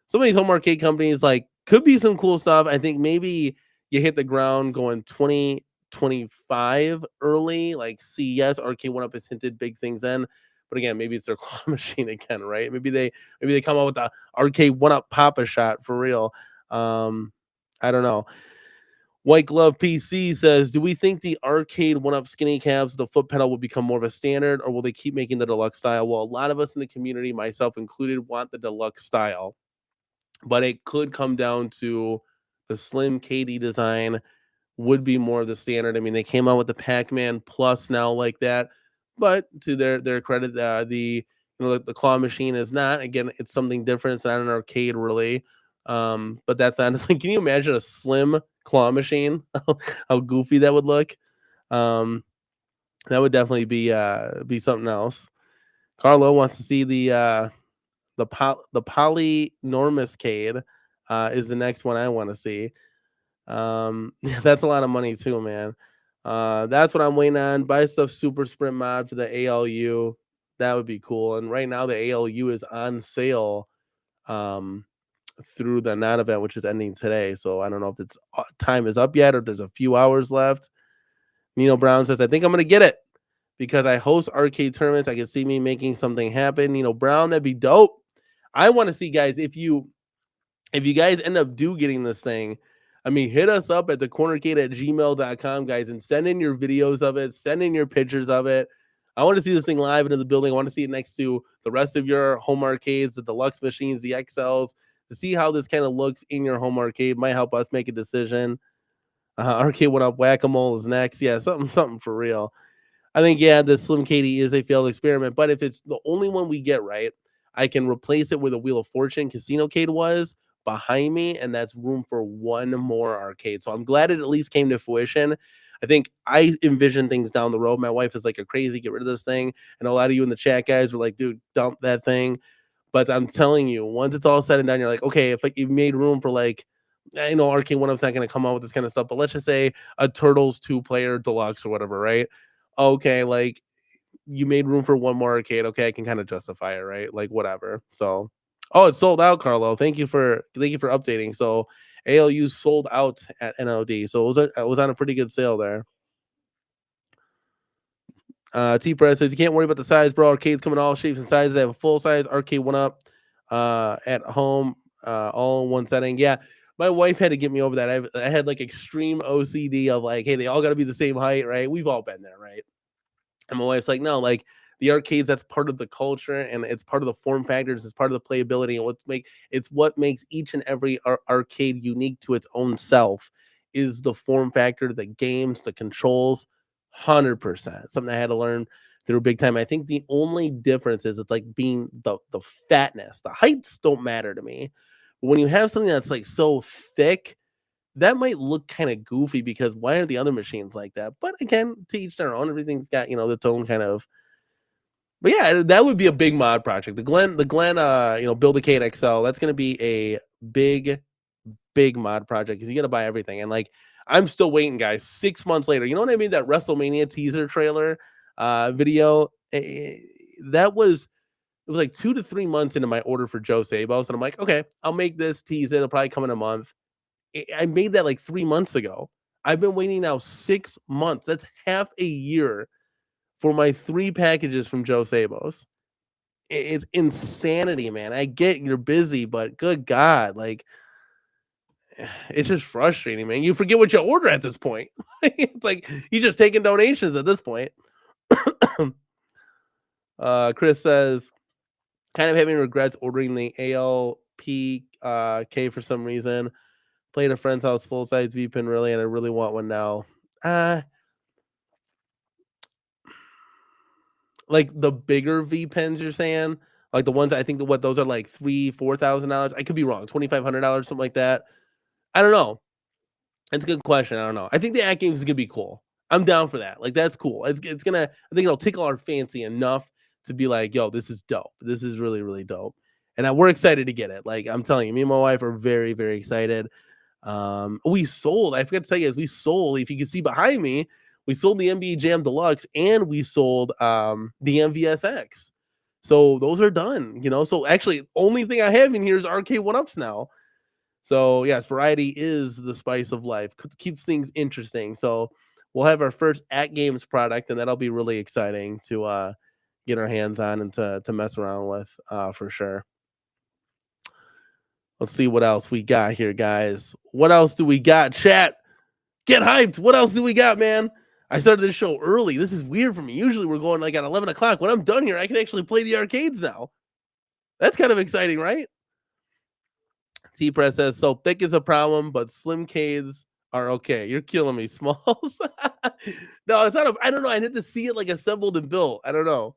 some of these home arcade companies like could be some cool stuff. I think maybe you hit the ground going 2025 early, like CES Arcade One Up has hinted big things in. But again, maybe it's their claw machine again, right? Maybe they come out with the Arcade One Up Papa Shot for real. I don't know. White Glove PC says, do we think the Arcade One Up skinny cabs, the foot pedal will become more of a standard, or will they keep making the deluxe style? Well, a lot of us in the community, myself included, want the deluxe style. But it could come down to the Slim KD design would be more of the standard. I mean, they came out with the Pac-Man Plus now like that, but to their credit, the claw machine is not. Again, it's something different. It's not an arcade really. But that's honestly, can you imagine a slim claw machine? How goofy that would look. That would definitely be something else. Carlo wants to see the Polynormous Cade is the next one I want to see. That's a lot of money too, man. That's what I'm waiting on. Buy stuff Super Sprint mod for the ALU. That would be cool. And right now the ALU is on sale through the not event, which is ending today. So I don't know if it's time is up yet or if there's a few hours left. Nino Brown says, I think I'm gonna get it because I host arcade tournaments. I can see me making something happen. Brown, that'd be dope. I want to see, guys, if you guys end up getting this thing, I mean, hit us up at thecornercade@gmail.com, guys, and send in your videos of it, send in your pictures of it. I want to see this thing live into the building. I want to see it next to the rest of your home arcades, the deluxe machines, the XLs, to see how this kind of looks in your home arcade. Might help us make a decision. Arcade One Up Whack-A-Mole is next. Yeah, something for real. I think, yeah, the Slim Katie is a failed experiment, but if it's the only one we get right, I can replace it with a Wheel of Fortune Casino Cade was behind me, and that's room for one more arcade. So I'm glad it at least came to fruition. I think I envision things down the road. My wife is like, a crazy, get rid of this thing. And a lot of you in the chat guys were like, dude, dump that thing. But I'm telling you, once it's all said and done, you're like, okay, if like you've made room for like, I know Arcade One Up's not going to come out with this kind of stuff, but let's just say a Turtles 2-player deluxe or whatever, right? Okay, like you made room for one more arcade. Okay, I can kind of justify it, right? Like whatever. So, oh, it's sold out, Carlo. Thank you for updating. So ALU sold out at NOD. So it was on a pretty good sale there. T Press says you can't worry about the size, bro. Arcades come in all shapes and sizes. They have a full size Arcade One Up at home, all in one setting. Yeah, my wife had to get me over that. I had like extreme OCD of like, hey, they all got to be the same height, right? We've all been there, right? And my wife's like, no, like the arcades, that's part of the culture and it's part of the form factors, it's part of the playability, and what makes each and every arcade unique to its own self is the form factor, the games, the controls. 100%. Something I had to learn through big time. I think the only difference is it's like being the fatness. The heights don't matter to me. But when you have something that's like so thick, that might look kind of goofy because why are the other machines like that? But again, to each their own. Everything's got, its own kind of. But yeah, that would be a big mod project. The Glen Build a Kate XL, that's gonna be a big, big mod project because you gotta buy everything. And like I'm still waiting, guys. 6 months later. You know what I mean? That WrestleMania teaser trailer video. That was it was like 2 to 3 months into my order for Joe Sabos. And I'm like, okay, I'll make this tease. It'll probably come in a month. I made that like 3 months ago. I've been waiting now 6 months. That's half a year for my 3 packages from Joe Sabos. It's insanity, man. I get you're busy, but good God, like it's just frustrating, man. You forget what you order at this point. It's like you just taking donations at this point. Chris says, kind of having regrets ordering the ALPK for some reason. Played a friend's house full size V pin really, and I really want one now. Uh like the bigger V pins you're saying? Like the ones I think what those are like $3,000-$4,000. I could be wrong, $2,500, something like that. I don't know. That's a good question. I don't know. I think the Act Games is gonna be cool. I'm down for that. Like that's cool. It's gonna. I think it'll tickle our fancy enough to be like, yo, this is dope. This is really really dope, and we're excited to get it. Like I'm telling you, me and my wife are very very excited. We sold. I forgot to tell you guys, we sold. If you can see behind me, we sold the NBA Jam Deluxe and we sold the MVSX. So those are done. So actually, only thing I have in here is arcade one ups now. So yes, variety is the spice of life. Keeps things interesting. So we'll have our first at games product, and that'll be really exciting to get our hands on and to mess around with for sure. Let's see what else we got here, guys. What else do we got? Chat, get hyped. What else do we got, man? I started this show early. This is weird for me. Usually we're going like at 11 o'clock. When I'm done here, I can actually play the arcades now. That's kind of exciting, right? T Press says, so thick is a problem, but slim cades are okay. You're killing me, Smalls. No, it's not. I don't know. I need to see it like assembled and built. I don't know.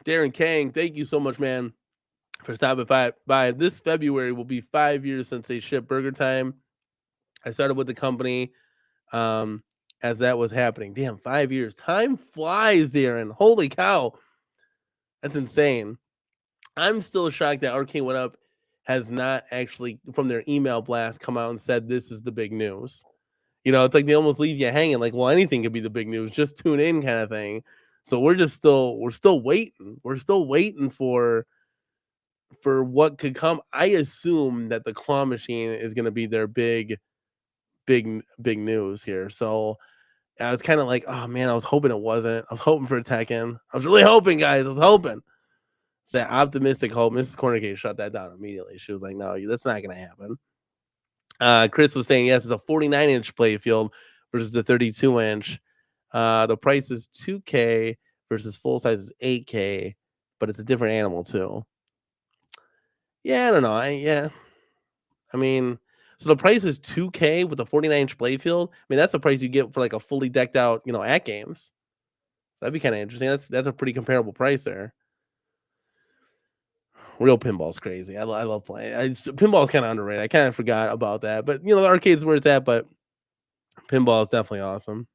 Darren Kang, thank you so much, man, for stopping by. This February will be 5 years since they shipped Burger Time. I started with the company as that was happening. Damn, 5 years. Time flies, Darren. Holy cow. That's insane. I'm still shocked that Arcane Went Up has not actually, from their email blast, come out and said this is the big news. It's like they almost leave you hanging, like, well, anything could be the big news. Just tune in, kind of thing. So we're still waiting. We're still waiting for what could come. I assume that the claw machine is going to be their big news here. So I was kind of like, oh man, I was hoping it wasn't. I was hoping for a Tekken. I was really hoping, guys. I was hoping. It's that optimistic hope. Mrs. CornerCade shut that down immediately. She was like, no, that's not going to happen. Chris was saying, yes, it's a 49-inch playfield versus the 32-inch. The price is $2K versus full size is $8K, but it's a different animal too. Yeah, I don't know. I mean, so the price is $2K with a 49-inch playfield. I mean, that's the price you get for like a fully decked out, at games. So that'd be kind of interesting. That's a pretty comparable price there. Real pinball's crazy. I love playing. Pinball is kind of underrated. I kind of forgot about that, but the arcade's where it's at. But pinball is definitely awesome.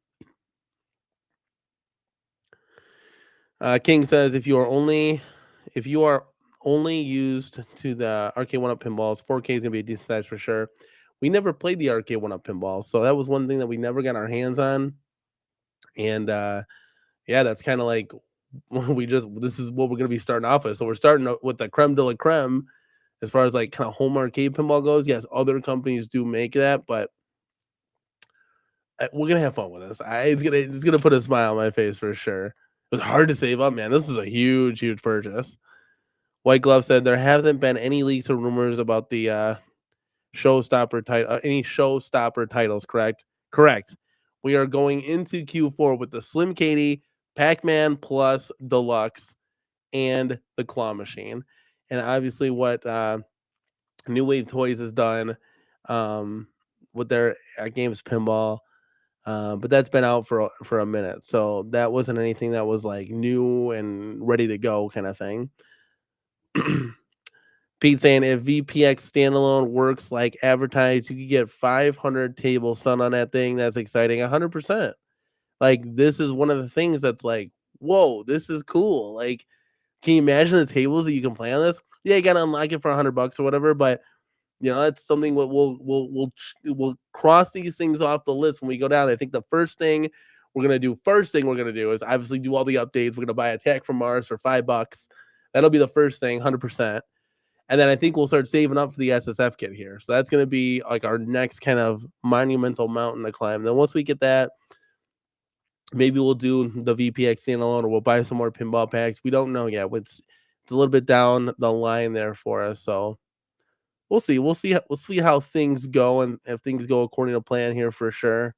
King says if you are only used to the arcade one up pinballs, 4K is gonna be a decent size for sure. We never played the arcade one up pinballs, so that was one thing that we never got our hands on. And yeah, that's kind of like this is what we're gonna be starting off with. So we're starting with the creme de la creme as far as like kind of home arcade pinball goes. Yes, other companies do make that, but we're gonna have fun with this. It's gonna put a smile on my face for sure. It was hard to save up, man. This is a huge purchase. White Glove said there hasn't been any leaks or rumors about the showstopper title, any showstopper titles. Correct. We are going into Q4 with the Slim Katie, Pac-Man Plus Deluxe, and the Claw Machine. And obviously, what New Wave Toys has done um, with their games pinball. But that's been out for a minute, so that wasn't anything that was like new and ready to go kind of thing. Pete saying if VPX standalone works like advertised, you could get 500 tables sun on that thing. That's exciting. 100%. Like this is one of the things that's like, whoa, this is cool. Like, can you imagine the tables that you can play on this? Yeah, you gotta unlock it for $100 or whatever, but that's something we'll cross these things off the list when we go down. I think the first thing we're gonna do is obviously do all the updates. We're gonna buy Attack from Mars for $5. That'll be the first thing, 100%. And then I think we'll start saving up for the SSF kit here. So that's gonna be like our next kind of monumental mountain to climb. Then once we get that, maybe we'll do the VPX standalone, or we'll buy some more pinball packs. We don't know yet. It's a little bit down the line there for us. So we'll see. We'll see how things go, and if things go according to plan here for sure.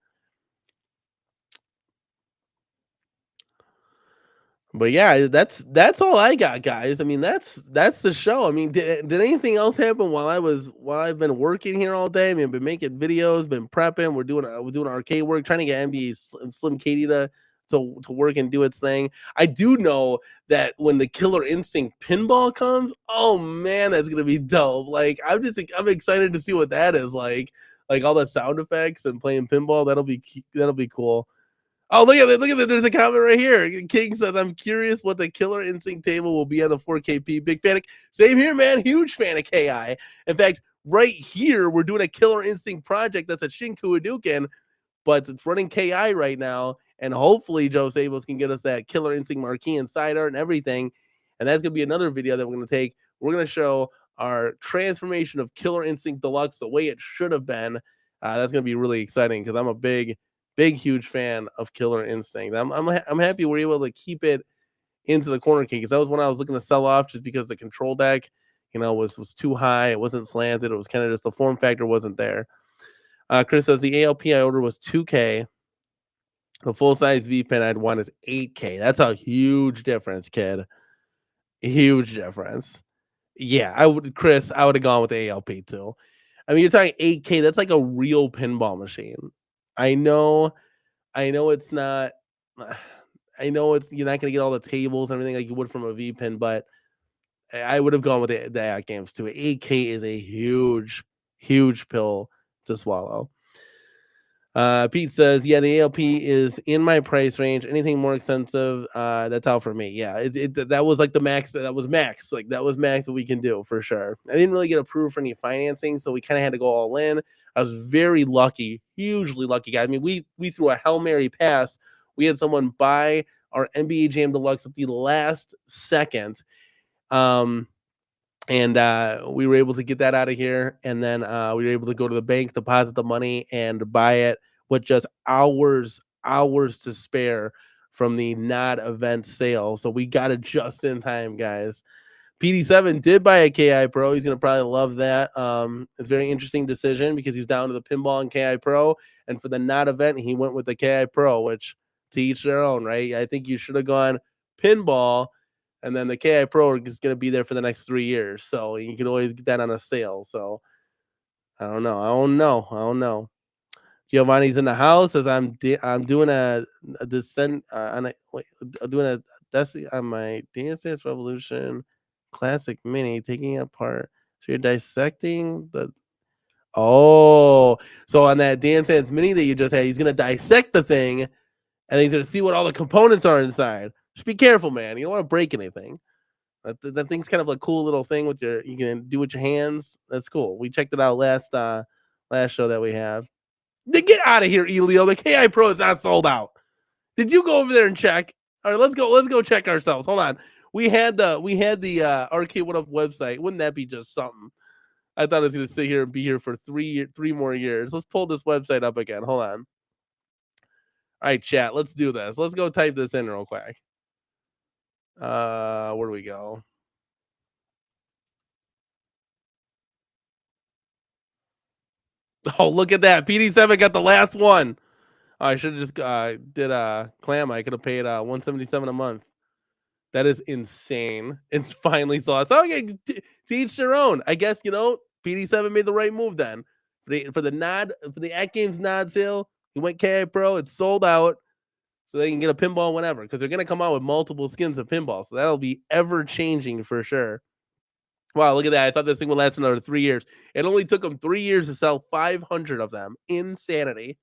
But yeah, that's all I got, guys. I mean, that's the show. I mean, did anything else happen while I've been working here all day? I mean, I've been making videos, been prepping. We're doing arcade work, trying to get NBA Slim Katie to work and do its thing. I do know that when the Killer Instinct pinball comes, oh man, that's gonna be dope. Like I'm excited to see what that is like. Like all the sound effects and playing pinball, that'll be cool. Oh, look at that! Look at that! There's a comment right here. King says, "I'm curious what the Killer Instinct table will be on the 4KP." Big fan. Same here, man. Huge fan of KI. In fact, right here, we're doing a Killer Instinct project that's at Shinku Hadouken, but it's running KI right now. And hopefully, Joe Sabos can get us that Killer Instinct marquee and side art and everything. And that's gonna be another video that we're gonna take. We're gonna show our transformation of Killer Instinct Deluxe the way it should have been. That's gonna be really exciting because I'm a big, huge fan of Killer Instinct. I'm happy we're able to keep it into the corner case, because that was when I was looking to sell off just because the control deck, was too high. It wasn't slanted. It was kind of just the form factor wasn't there. Chris says the ALP I ordered was 2K. The full size V pen I'd want is 8K. That's a huge difference, kid. Huge difference. Yeah, Chris. I would have gone with the ALP too. I mean, you're talking 8K. That's like a real pinball machine. I know it's not. I know you're not gonna get all the tables and everything like you would from a V pin, but I would have gone with the at games too. 8K is a huge pill to swallow. Pete says, yeah, the ALP is in my price range. Anything more expensive, that's out for me. Yeah, that was like the max. That was max. Like that was max that we can do for sure. I didn't really get approved for any financing, so we kind of had to go all in. I was very lucky, hugely lucky, guys. I mean, we threw a Hail Mary pass. We had someone buy our NBA Jam Deluxe at the last second. And we were able to get that out of here, and then we were able to go to the bank, deposit the money, and buy it with just hours to spare from the not event sale. So we got it just in time, guys. PD7 did buy a KI Pro. He's gonna probably love that. It's a very interesting decision because he's down to the pinball and KI Pro, and for the not event, he went with the KI Pro, which to each their own, right? I think you should have gone pinball, and then the KI Pro is gonna be there for the next 3 years, so you can always get that on a sale. So I don't know. Giovanni's in the house as I'm doing a descent on a wait, I'm doing a that's on my Dance Dance Revolution Classic Mini, taking it apart. So you're dissecting the so on that Dance Dance Mini that you just had, he's gonna dissect the thing, and he's gonna see what all the components are inside. Just be careful, man. You don't want to break anything. That thing's kind of a cool little thing you can do with your hands. That's cool. We checked it out last show that we had. Get out of here, Elio. The KI Pro is not sold out. Did you go over there and check? All right, let's go. Let's go check ourselves. Hold on. We had the Arcade One Up website. Wouldn't that be just something? I thought I was gonna sit here and be here for three more years. Let's pull this website up again. Hold on. All right, chat. Let's do this. Let's go type this in real quick. Where do we go? Oh, look at that. PD7 got the last one. I should have just did a clam. I could have paid 177 a month. That is insane. It's finally saw. So okay, to each their own. I guess PD7 made the right move then. for the At Games nod sale. He went KI Pro. It's sold out, so they can get a pinball whenever because they're gonna come out with multiple skins of pinball. So that'll be ever changing for sure. Wow, look at that! I thought this thing would last another 3 years. It only took them 3 years to sell 500 of them. Insanity.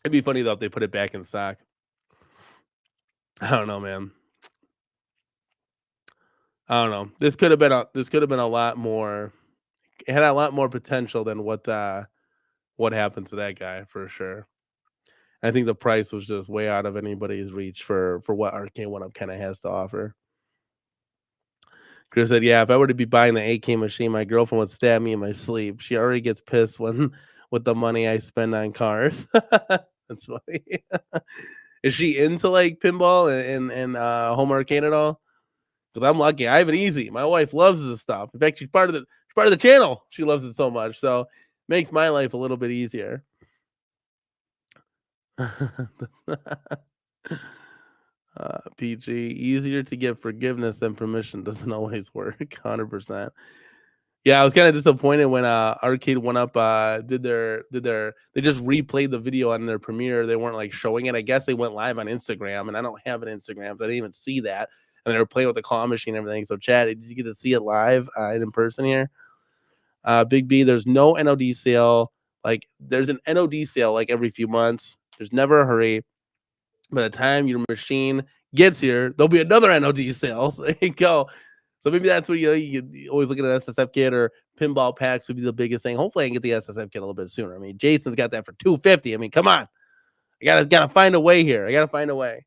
It'd be funny though if they put it back in stock. I don't know, man. I don't know. This could have been a lot more. It had a lot more potential than what happened to that guy for sure. I think the price was just way out of anybody's reach for what Arcane One Up kind of has to offer. Chris said, "Yeah, if I were to be buying the AK machine, my girlfriend would stab me in my sleep. She already gets pissed when with the money I spend on cars." That's funny. Is she into like pinball and home arcade at all? Because I'm lucky. I have it easy. My wife loves this stuff. In fact, she's part of the channel. She loves it so much. So makes my life a little bit easier. PG, easier to get forgiveness than permission doesn't always work. 100%. Yeah, I was kind of disappointed when Arcade One Up they just replayed the video on their premiere. They weren't like showing it. I guess they went live on Instagram, and I don't have an Instagram, so I didn't even see that. And they were playing with the claw machine and everything. So, Chad, did you get to see it live and in person here? Big B, there's no NOD sale. Like, there's an NOD sale like every few months. There's never a hurry. By the time your machine gets here, there'll be another NOD sale. So there you go. So maybe that's what you always look at an SSF kit or pinball packs would be the biggest thing. Hopefully, I can get the SSF kit a little bit sooner. I mean, Jason's got that for $250. I mean, come on, I gotta find a way here. I gotta find a way.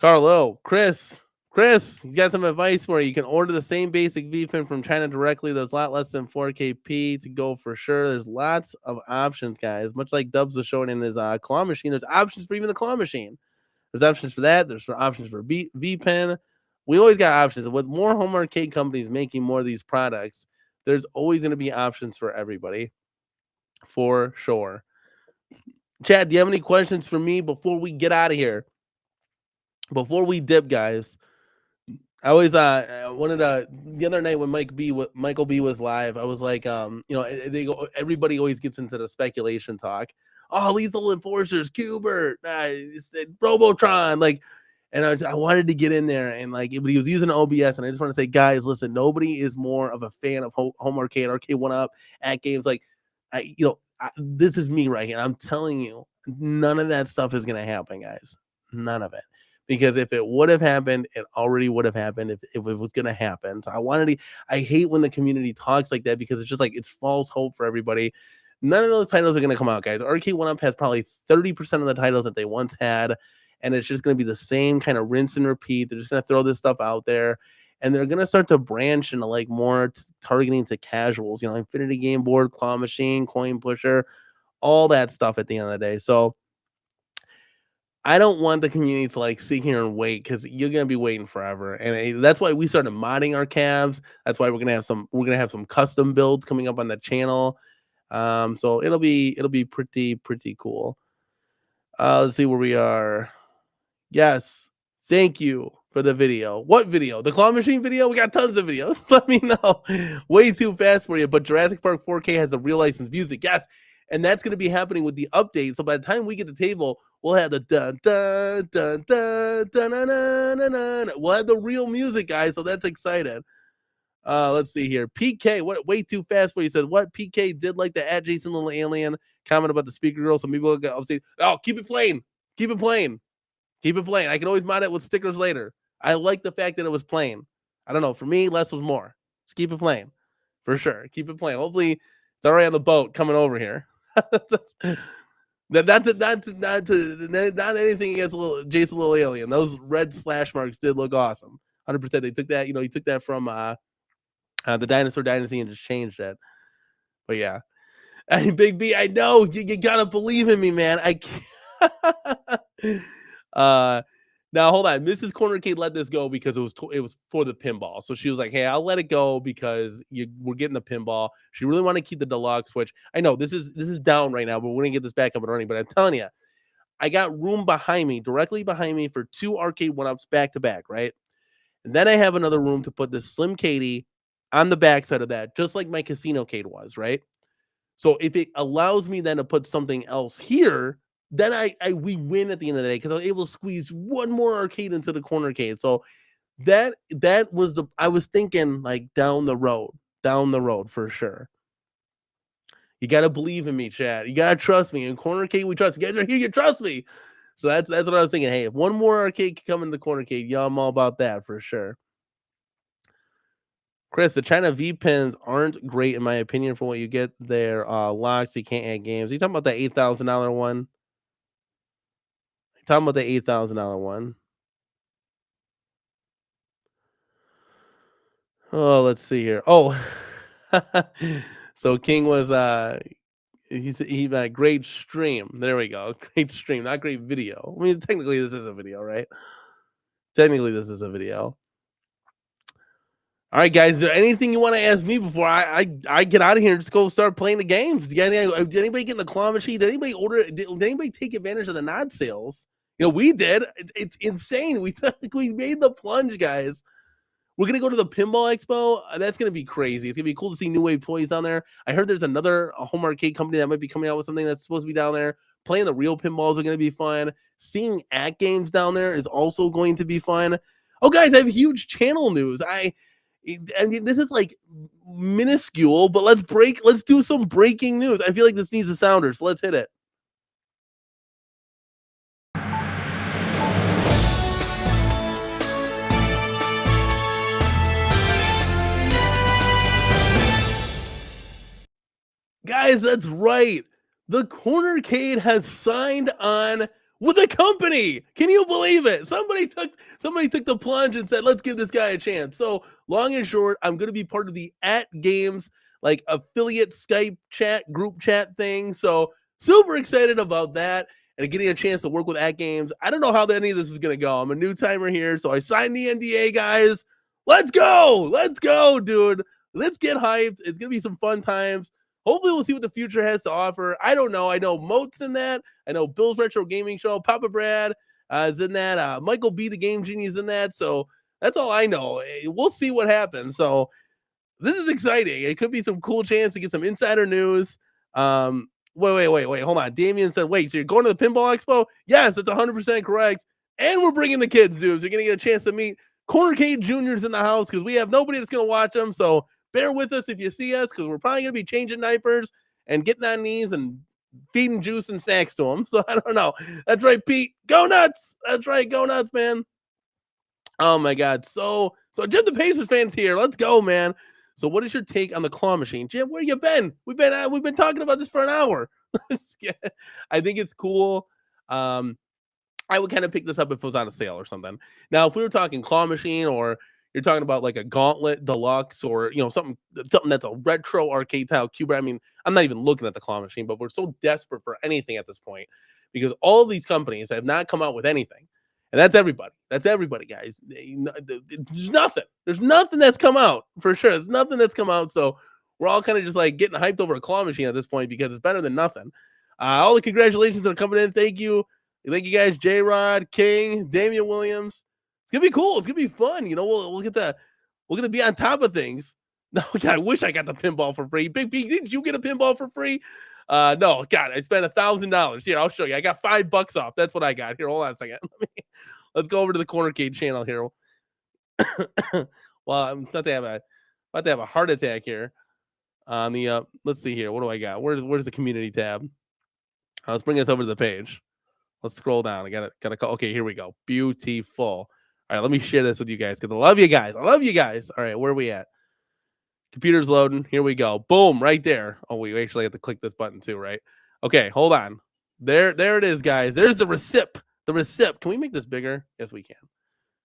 Carlo, Chris, you got some advice for you. You can order the same basic V pin from China directly. There's a lot less than 4KP to go for sure. There's lots of options, guys. Much like Dubs was showing in his claw machine, there's options for even the claw machine. There's options for that. There's options for V pin. We always got options. With more home arcade companies making more of these products, there's always going to be options for everybody, for sure. Chad, do you have any questions for me before we get out of here? Before we dip, guys, I always wanted to the other night when Michael B was live. I was like, everybody always gets into the speculation talk. Oh, Lethal Enforcers, Cubert, Robotron, like, and I wanted to get in there and like, but he was using OBS, and I just want to say, guys, listen, nobody is more of a fan of home arcade, Arcade One Up, At Games. Like, this is me right here. I'm telling you, none of that stuff is gonna happen, guys. None of it. Because if it would have happened, it already would have happened if it was going to happen. So I hate when the community talks like that because it's just like, it's false hope for everybody. None of those titles are going to come out, guys. Arcade One Up has probably 30% of the titles that they once had. And it's just going to be the same kind of rinse and repeat. They're just going to throw this stuff out there. And they're going to start to branch into like more targeting to casuals, Infinity Game Board, Claw Machine, Coin Pusher, all that stuff at the end of the day. So I don't want the community to like sit here and wait because you're gonna be waiting forever, and that's why we started modding our calves. That's why we're gonna have some custom builds coming up on the channel. So it'll be pretty cool. Let's see where we are. Yes, thank you for the video. What video? The claw machine video? We got tons of videos. Let me know. Way too fast for you, but Jurassic Park 4K has a real licensed music. Yes. And that's going to be happening with the update. So by the time we get to the table, we'll have the dun dun dun dun dun dun dun dun dun. We'll have the real music, guys. So that's exciting. Let's see here. PK, what? Way too fast for you. Said what? PK did like the at Jason Little Alien comment about the speaker girl. So maybe I'll say, oh, keep it plain. Keep it plain. Keep it plain. I can always mod it with stickers later. I like the fact that it was plain. I don't know. For me, less was more. Just keep it plain. For sure. Keep it plain. Hopefully, it's already on the boat coming over here. Not anything against Jason Little Alien. Those red slash marks did look awesome. 100%. They took that, he took that from the Dinosaur Dynasty and just changed it. But yeah. And Big B, I know you gotta believe in me, man. I can't. Now hold on. Mrs. CornerCade let this go because it was for the pinball. So she was like, "Hey, I'll let it go because we're getting the pinball." She really wanted to keep the deluxe, which I know this is down right now, but we're gonna get this back up and running. But I'm telling you, I got room behind me, directly behind me, for 2 Arcade One Ups back to back, right? And then I have another room to put this Slim Katie on the backside of that, just like my CasinoCade was, right? So if it allows me then to put something else here, then I we win at the end of the day because I was able to squeeze one more arcade into the CornerCade. So that was the I was thinking like down the road for sure. You got to believe in me, Chad. You got to trust me. In CornerCade, we trust. You guys are here. You trust me. So that's what I was thinking. Hey, if one more arcade can come in the CornerCade, yeah, I'm all about that for sure. Chris, the China V pins aren't great in my opinion for what you get there. Locked, so you can't add games. Are you talking about the $8,000 one? You talking about the $8,000 one? Oh, let's see here. Oh, so King was he great stream. There we go. Great stream, not great video. I mean, technically this is a video, right? Technically this is a video. All right, guys. Is there anything you want to ask me before I get out of here and just go start playing the games? Did anybody get in the claw machine? Did anybody order? Did anybody take advantage of the nod sales? You know, we did. It's insane. We made the plunge, guys. We're gonna go to the Pinball Expo. That's gonna be crazy. It's gonna be cool to see New Wave Toys down there. I heard there's another home arcade company that might be coming out with something that's supposed to be down there. Playing the real pinballs are gonna be fun. Seeing at games down there is also going to be fun. Oh, guys, I have huge channel news. I mean, this is like minuscule, but let's do some breaking news. I feel like this needs a sounder, so let's hit it. Guys, that's right. The Cornercade has signed on with a company. Can you believe it? Somebody took the plunge and said, "Let's give this guy a chance." So, long and short, I'm going to be part of the At Games like affiliate Skype chat group chat thing. So, super excited about that and getting a chance to work with At Games. I don't know how any of this is going to go. I'm a new timer here, so I signed the NDA, guys. Let's go. Let's go, dude. Let's get hyped. It's going to be some fun times. Hopefully, we'll see what the future has to offer. I don't know. I know Moat's in that. I know Bill's Retro Gaming Show. Papa Brad is in that. Michael B, the Game Genie, is in that. So that's all I know. We'll see what happens. So this is exciting. It could be some cool chance to get some insider news. Wait. Hold on. Damien said, wait, so you're going to the Pinball Expo? Yes, it's 100% correct. And we're bringing the kids, dudes. You're going to get a chance to meet CornerCade Juniors in the house because we have nobody that's going to watch them. So bear with us if you see us because we're probably going to be changing diapers and getting on knees and feeding juice and snacks to them. So I don't know. That's right, Pete. Go nuts. That's right. Go nuts, man. Oh my God. So Jim the Pacers fans here. Let's go, man. So what is your take on the claw machine? Jim, where you been? We've been talking about this for an hour. I think it's cool. I would kind of pick this up if it was on a sale or something. Now, if we were talking claw machine or you're talking about like a Gauntlet Deluxe or something that's a retro arcade style cube. I mean, I'm not even looking at the claw machine, but we're so desperate for anything at this point because all of these companies have not come out with anything. And that's everybody. That's everybody, guys. There's nothing. There's nothing that's come out for sure. There's nothing that's come out. So we're all kind of just like getting hyped over a claw machine at this point because it's better than nothing. All the congratulations are coming in. Thank you. Thank you guys, J Rod, King, Damian Williams. It's gonna be cool. It's gonna be fun. We'll get to be on top of things. No, God, I wish I got the pinball for free. Big B, didn't you get a pinball for free? No, God, I spent $1,000. Here, I'll show you. I got $5 off. That's what I got. Here, hold on a second. Let's go over to the CornerCade channel here. Well, I'm about to have a heart attack here. On the let's see here. What do I got? Where's the community tab? Let's bring us over to the page. Let's scroll down. I gotta call. Okay, here we go. Beautiful. All right, let me share this with you guys because I love you guys. I love you guys. All right, where are we at? Computer's loading. Here we go. Boom, right there. Oh, we actually have to click this button too, right? Okay, hold on. There it is, guys. There's the receipt. The receipt. Can we make this bigger? Yes, we can.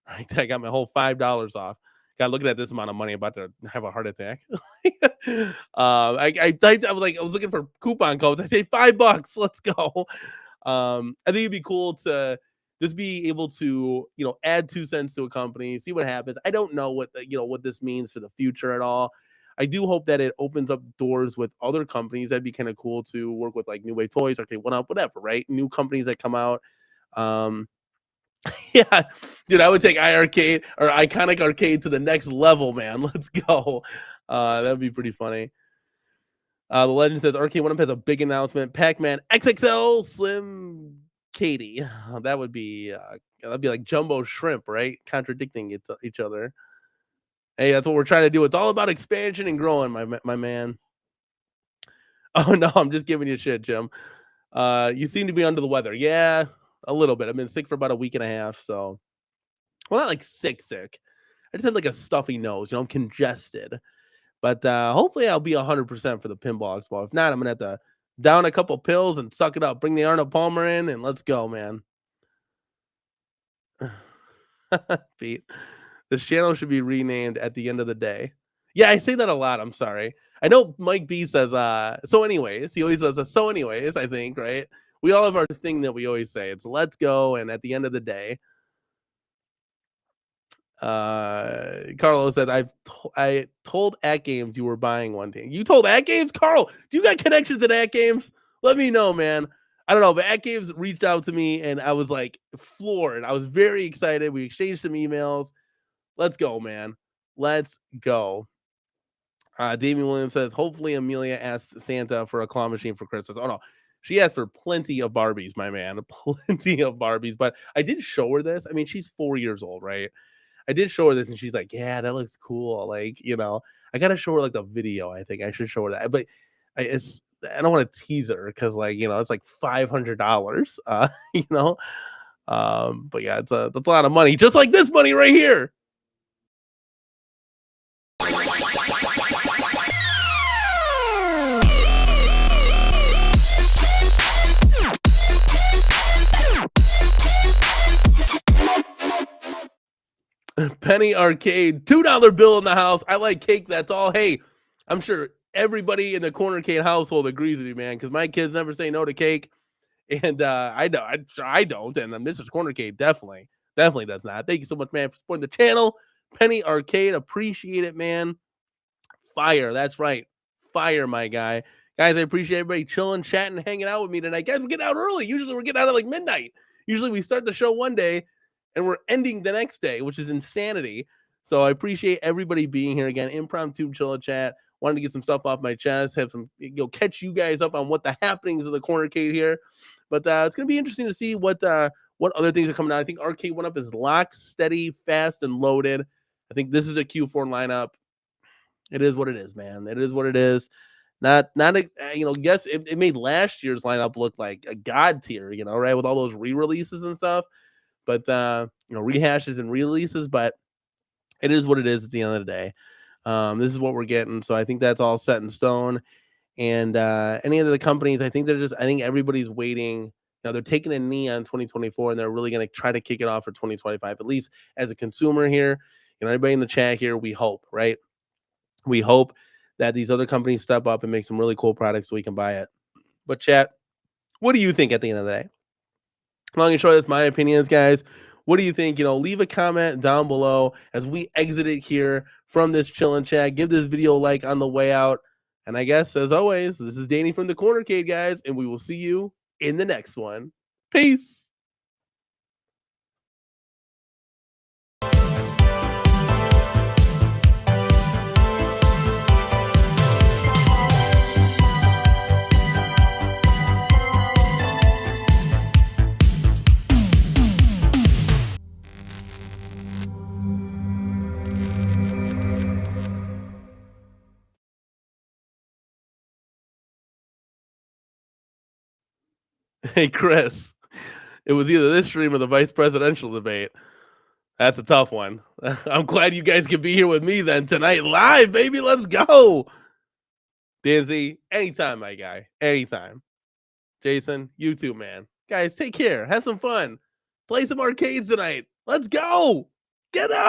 All right, I got my whole $5 off. God, looking at this amount of money, I'm about to have a heart attack. I typed. I was looking for coupon codes. I say $5. Let's go. I think it'd be cool to just be able to, add 2 cents to a company, see what happens. I don't know what this means for the future at all. I do hope that it opens up doors with other companies. That'd be kind of cool to work with like New Wave Toys, Arcade One Up, whatever, right? New companies that come out. Yeah, dude, I would take iArcade or Iconic Arcade to the next level, man. Let's go. That'd be pretty funny. The legend says Arcade One Up has a big announcement: Pac-Man XXL Slim Katie. That'd be like jumbo shrimp, right? Contradicting each other. Hey, that's what we're trying to do. It's all about expansion and growing, my man. Oh no, I'm just giving you shit, Jim. You seem to be under the weather. Yeah, a little bit. I've been sick for about a week and a half, so well, not like sick. I just had like a stuffy nose. I'm congested. But hopefully I'll be 100% for the pinball expo. If not, I'm gonna have to down a couple pills and suck it up. Bring the Arnold Palmer in and let's go, man. Pete, this channel should be renamed at the end of the day. Yeah, I say that a lot. I'm sorry. I know Mike B says, so anyways, he always says, so anyways, I think, right? We all have our thing that we always say. It's let's go. And at the end of the day, Carlos said, I told at games you were buying one thing. You told at games, Carl? Do you got connections at at games? Let me know, man. I don't know, but at games reached out to me and I was like floored. I was very excited. We exchanged some emails. Let's go, man. Let's go. Damian Williams says, hopefully Amelia asks Santa for a claw machine for Christmas. Oh no, she asked for plenty of Barbies, my man. Plenty of Barbies. But I did show her this. I mean, she's 4 years old, right? I did show her this and she's like, yeah, that looks cool. Like, I gotta show her like the video. I think I should show her that. But I don't want to tease her because like, it's like $500. You know. But yeah, that's a lot of money, just like this money right here. Penny Arcade, $2 bill in the house. I like cake. That's all. Hey, I'm sure everybody in the CornerCade household agrees with you, man, because my kids never say no to cake. And I don't. And Mrs. CornerCade definitely does not. Thank you so much, man, for supporting the channel. Penny Arcade, appreciate it, man. Fire. That's right. Fire, my guy. Guys, I appreciate everybody chilling, chatting, hanging out with me tonight. Guys, we're getting out early. Usually we're getting out at like midnight. Usually we start the show one day and we're ending the next day, which is insanity. So I appreciate everybody being here again. Impromptu chill chat. Wanted to get some stuff off my chest, have some, catch you guys up on what the happenings of the CornerCade here. But it's gonna be interesting to see what other things are coming out. I think Arcade One Up is locked, steady, fast, and loaded. I think this is a Q4 lineup. It is what it is, man. It is what it is. Not yes, it made last year's lineup look like a god tier, right, with all those re-releases and stuff. But rehashes and releases, but it is what it is at the end of the day. This is what we're getting, so I think that's all set in stone. And any of the companies, I think everybody's waiting. They're taking a knee on 2024, and they're really going to try to kick it off for 2025. At least as a consumer here, everybody in the chat here, we hope, right? We hope that these other companies step up and make some really cool products so we can buy it. But chat, what do you think at the end of the day? Long and short, that's my opinions, guys. What do you think? Leave a comment down below as we exit it here from this chill and chat. Give this video a like on the way out. And I guess, as always, this is Danny from the CornerCade, guys, and we will see you in the next one. Peace. Hey, Chris, it was either this stream or the vice presidential debate. That's a tough one. I'm glad you guys can be here with me then tonight live, baby. Let's go. Danzy, anytime, my guy. Anytime. Jason, you too, man. Guys, take care. Have some fun. Play some arcades tonight. Let's go. Get up.